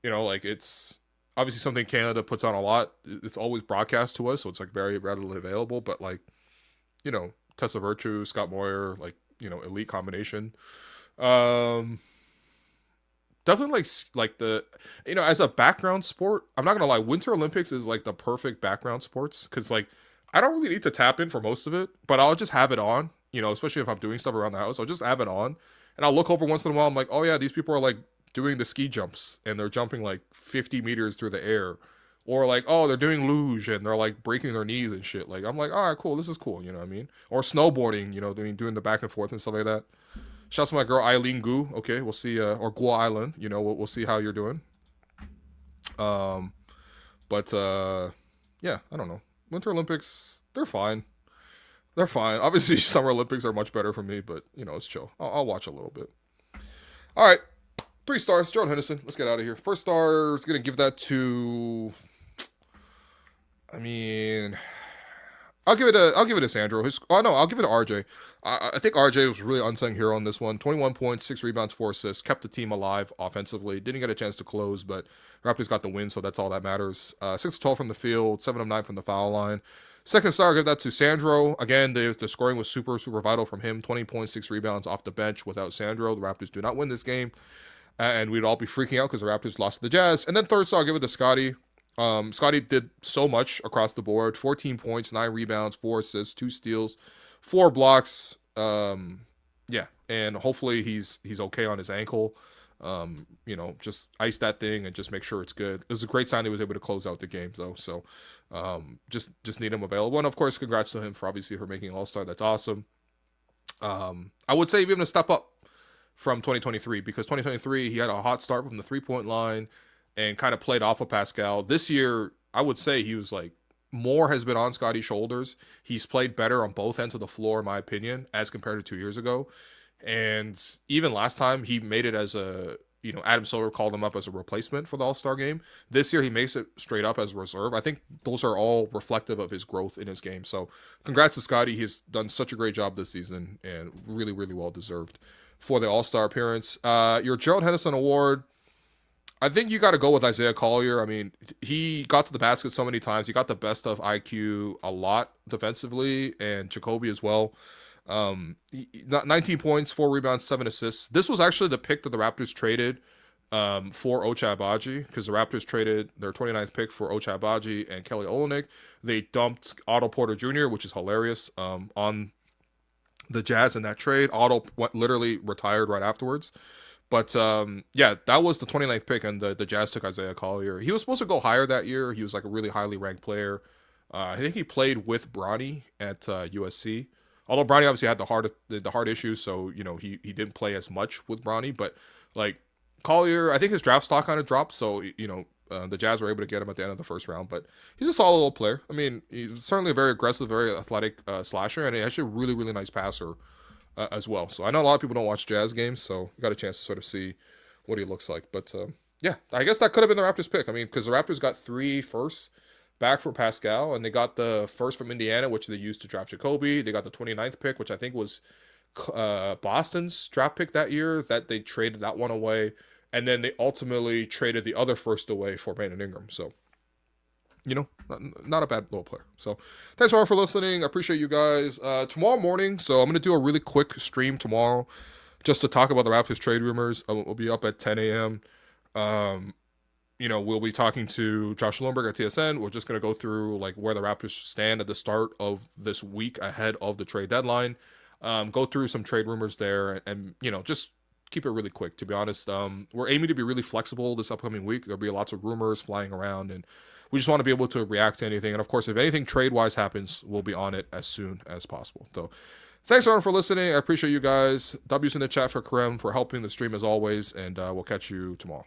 like, it's obviously something Canada puts on a lot. It's always broadcast to us, so it's like very readily available. But like, Tessa Virtue, Scott Moyer, like, elite combination. Definitely like the, as a background sport, I'm not gonna lie, Winter Olympics is like the perfect background sports, because like I don't really need to tap in for most of it, but I'll just have it on, especially if I'm doing stuff around the house. I'll just have it on, and I'll look over once in a while. I'm like, oh yeah, these people are like doing the ski jumps, and they're jumping like 50 meters through the air, or like, oh, they're doing luge and they're like breaking their knees and shit. Like, I'm like, all right, cool, this is cool, you know what I mean? Or snowboarding, doing the back and forth and stuff like that. Shouts to my girl Eileen Gu. Okay, we'll see. Or Guo Island. We'll see how you're doing. But yeah, I don't know. Winter Olympics, they're fine. They're fine. Obviously, Summer Olympics are much better for me, but it's chill. I'll watch a little bit. All right, 3 stars. Gerald Henderson. Let's get out of here. First star is gonna give that to. I mean, I'll give it to Sandro. I'll give it to RJ. I think RJ was really unsung hero on this one. 21 points, 6 rebounds, 4 assists, kept the team alive offensively. Didn't get a chance to close, but Raptors got the win, so that's all that matters. 6 of 12 from the field, 7 of 9 from the foul line. Second star, I'll give that to Sandro. Again, the scoring was super, super vital from him. 20 points, 6 rebounds off the bench. Without Sandro, the Raptors do not win this game, and we'd all be freaking out because the Raptors lost to the Jazz. And then third star, I'll give it to Scottie. Scottie did so much across the board. 14 points, 9 rebounds, 4 assists, 2 steals, 4 blocks. Yeah, and hopefully he's okay on his ankle. Just ice that thing and just make sure it's good. It was a great sign he was able to close out the game, though. So just need him available. And of course, congrats to him for making All-Star. That's awesome. I would say even a step up from 2023, because 2023 he had a hot start from the 3-point line and kind of played off of Pascal. This year, I would say he was like, more has been on Scottie's shoulders. He's played better on both ends of the floor, in my opinion, as compared to 2 years ago. And even last time, he made it as a, Adam Silver called him up as a replacement for the All-Star game. This year, he makes it straight up as a reserve. I think those are all reflective of his growth in his game. So congrats to Scottie. He's done such a great job this season and really, really well deserved for the All-Star appearance. Your Gerald Henderson Award, I think you got to go with Isaiah Collier. I mean, he got to the basket so many times. He got the best of IQ a lot defensively, and Jacoby as well. 19 points, 4 rebounds, 7 assists. This was actually the pick that the Raptors traded for Ochai Agbaji, because the Raptors traded their 29th pick for Ochai Agbaji and Kelly Olynyk. They dumped Otto Porter Jr., which is hilarious, on the Jazz in that trade. Otto literally retired right afterwards. But, yeah, that was the 29th pick, and the Jazz took Isaiah Collier. He was supposed to go higher that year. He was, like, a really highly ranked player. I think he played with Bronny at USC. Although Bronny obviously had the heart issue, so, he didn't play as much with Bronny. But, like, Collier, I think his draft stock kind of dropped, so, the Jazz were able to get him at the end of the first round. But he's a solid little player. I mean, he's certainly a very aggressive, very athletic slasher, and he's actually a really, really nice passer. As well. So I know a lot of people don't watch Jazz games, so you got a chance to sort of see what he looks like. But yeah, I guess that could have been the Raptors pick. I mean, because the Raptors got 3 firsts back for Pascal, and they got the first from Indiana, which they used to draft Jacoby. They got the 29th pick, which I think was Boston's draft pick that year, that they traded that one away. And then they ultimately traded the other first away for Brandon Ingram. So, not a bad little player. So thanks all for listening. I appreciate you guys. Tomorrow morning, so I'm going to do a really quick stream tomorrow just to talk about the Raptors trade rumors. We'll be up at 10 a.m. We'll be talking to Josh Lundberg at TSN. We're just going to go through like where the Raptors stand at the start of this week ahead of the trade deadline. Go through some trade rumors there and just keep it really quick, to be honest. We're aiming to be really flexible this upcoming week. There'll be lots of rumors flying around, and we just want to be able to react to anything. And of course, if anything trade-wise happens, we'll be on it as soon as possible. So thanks everyone for listening. I appreciate you guys. W's in the chat for Karem for helping the stream as always, and we'll catch you tomorrow.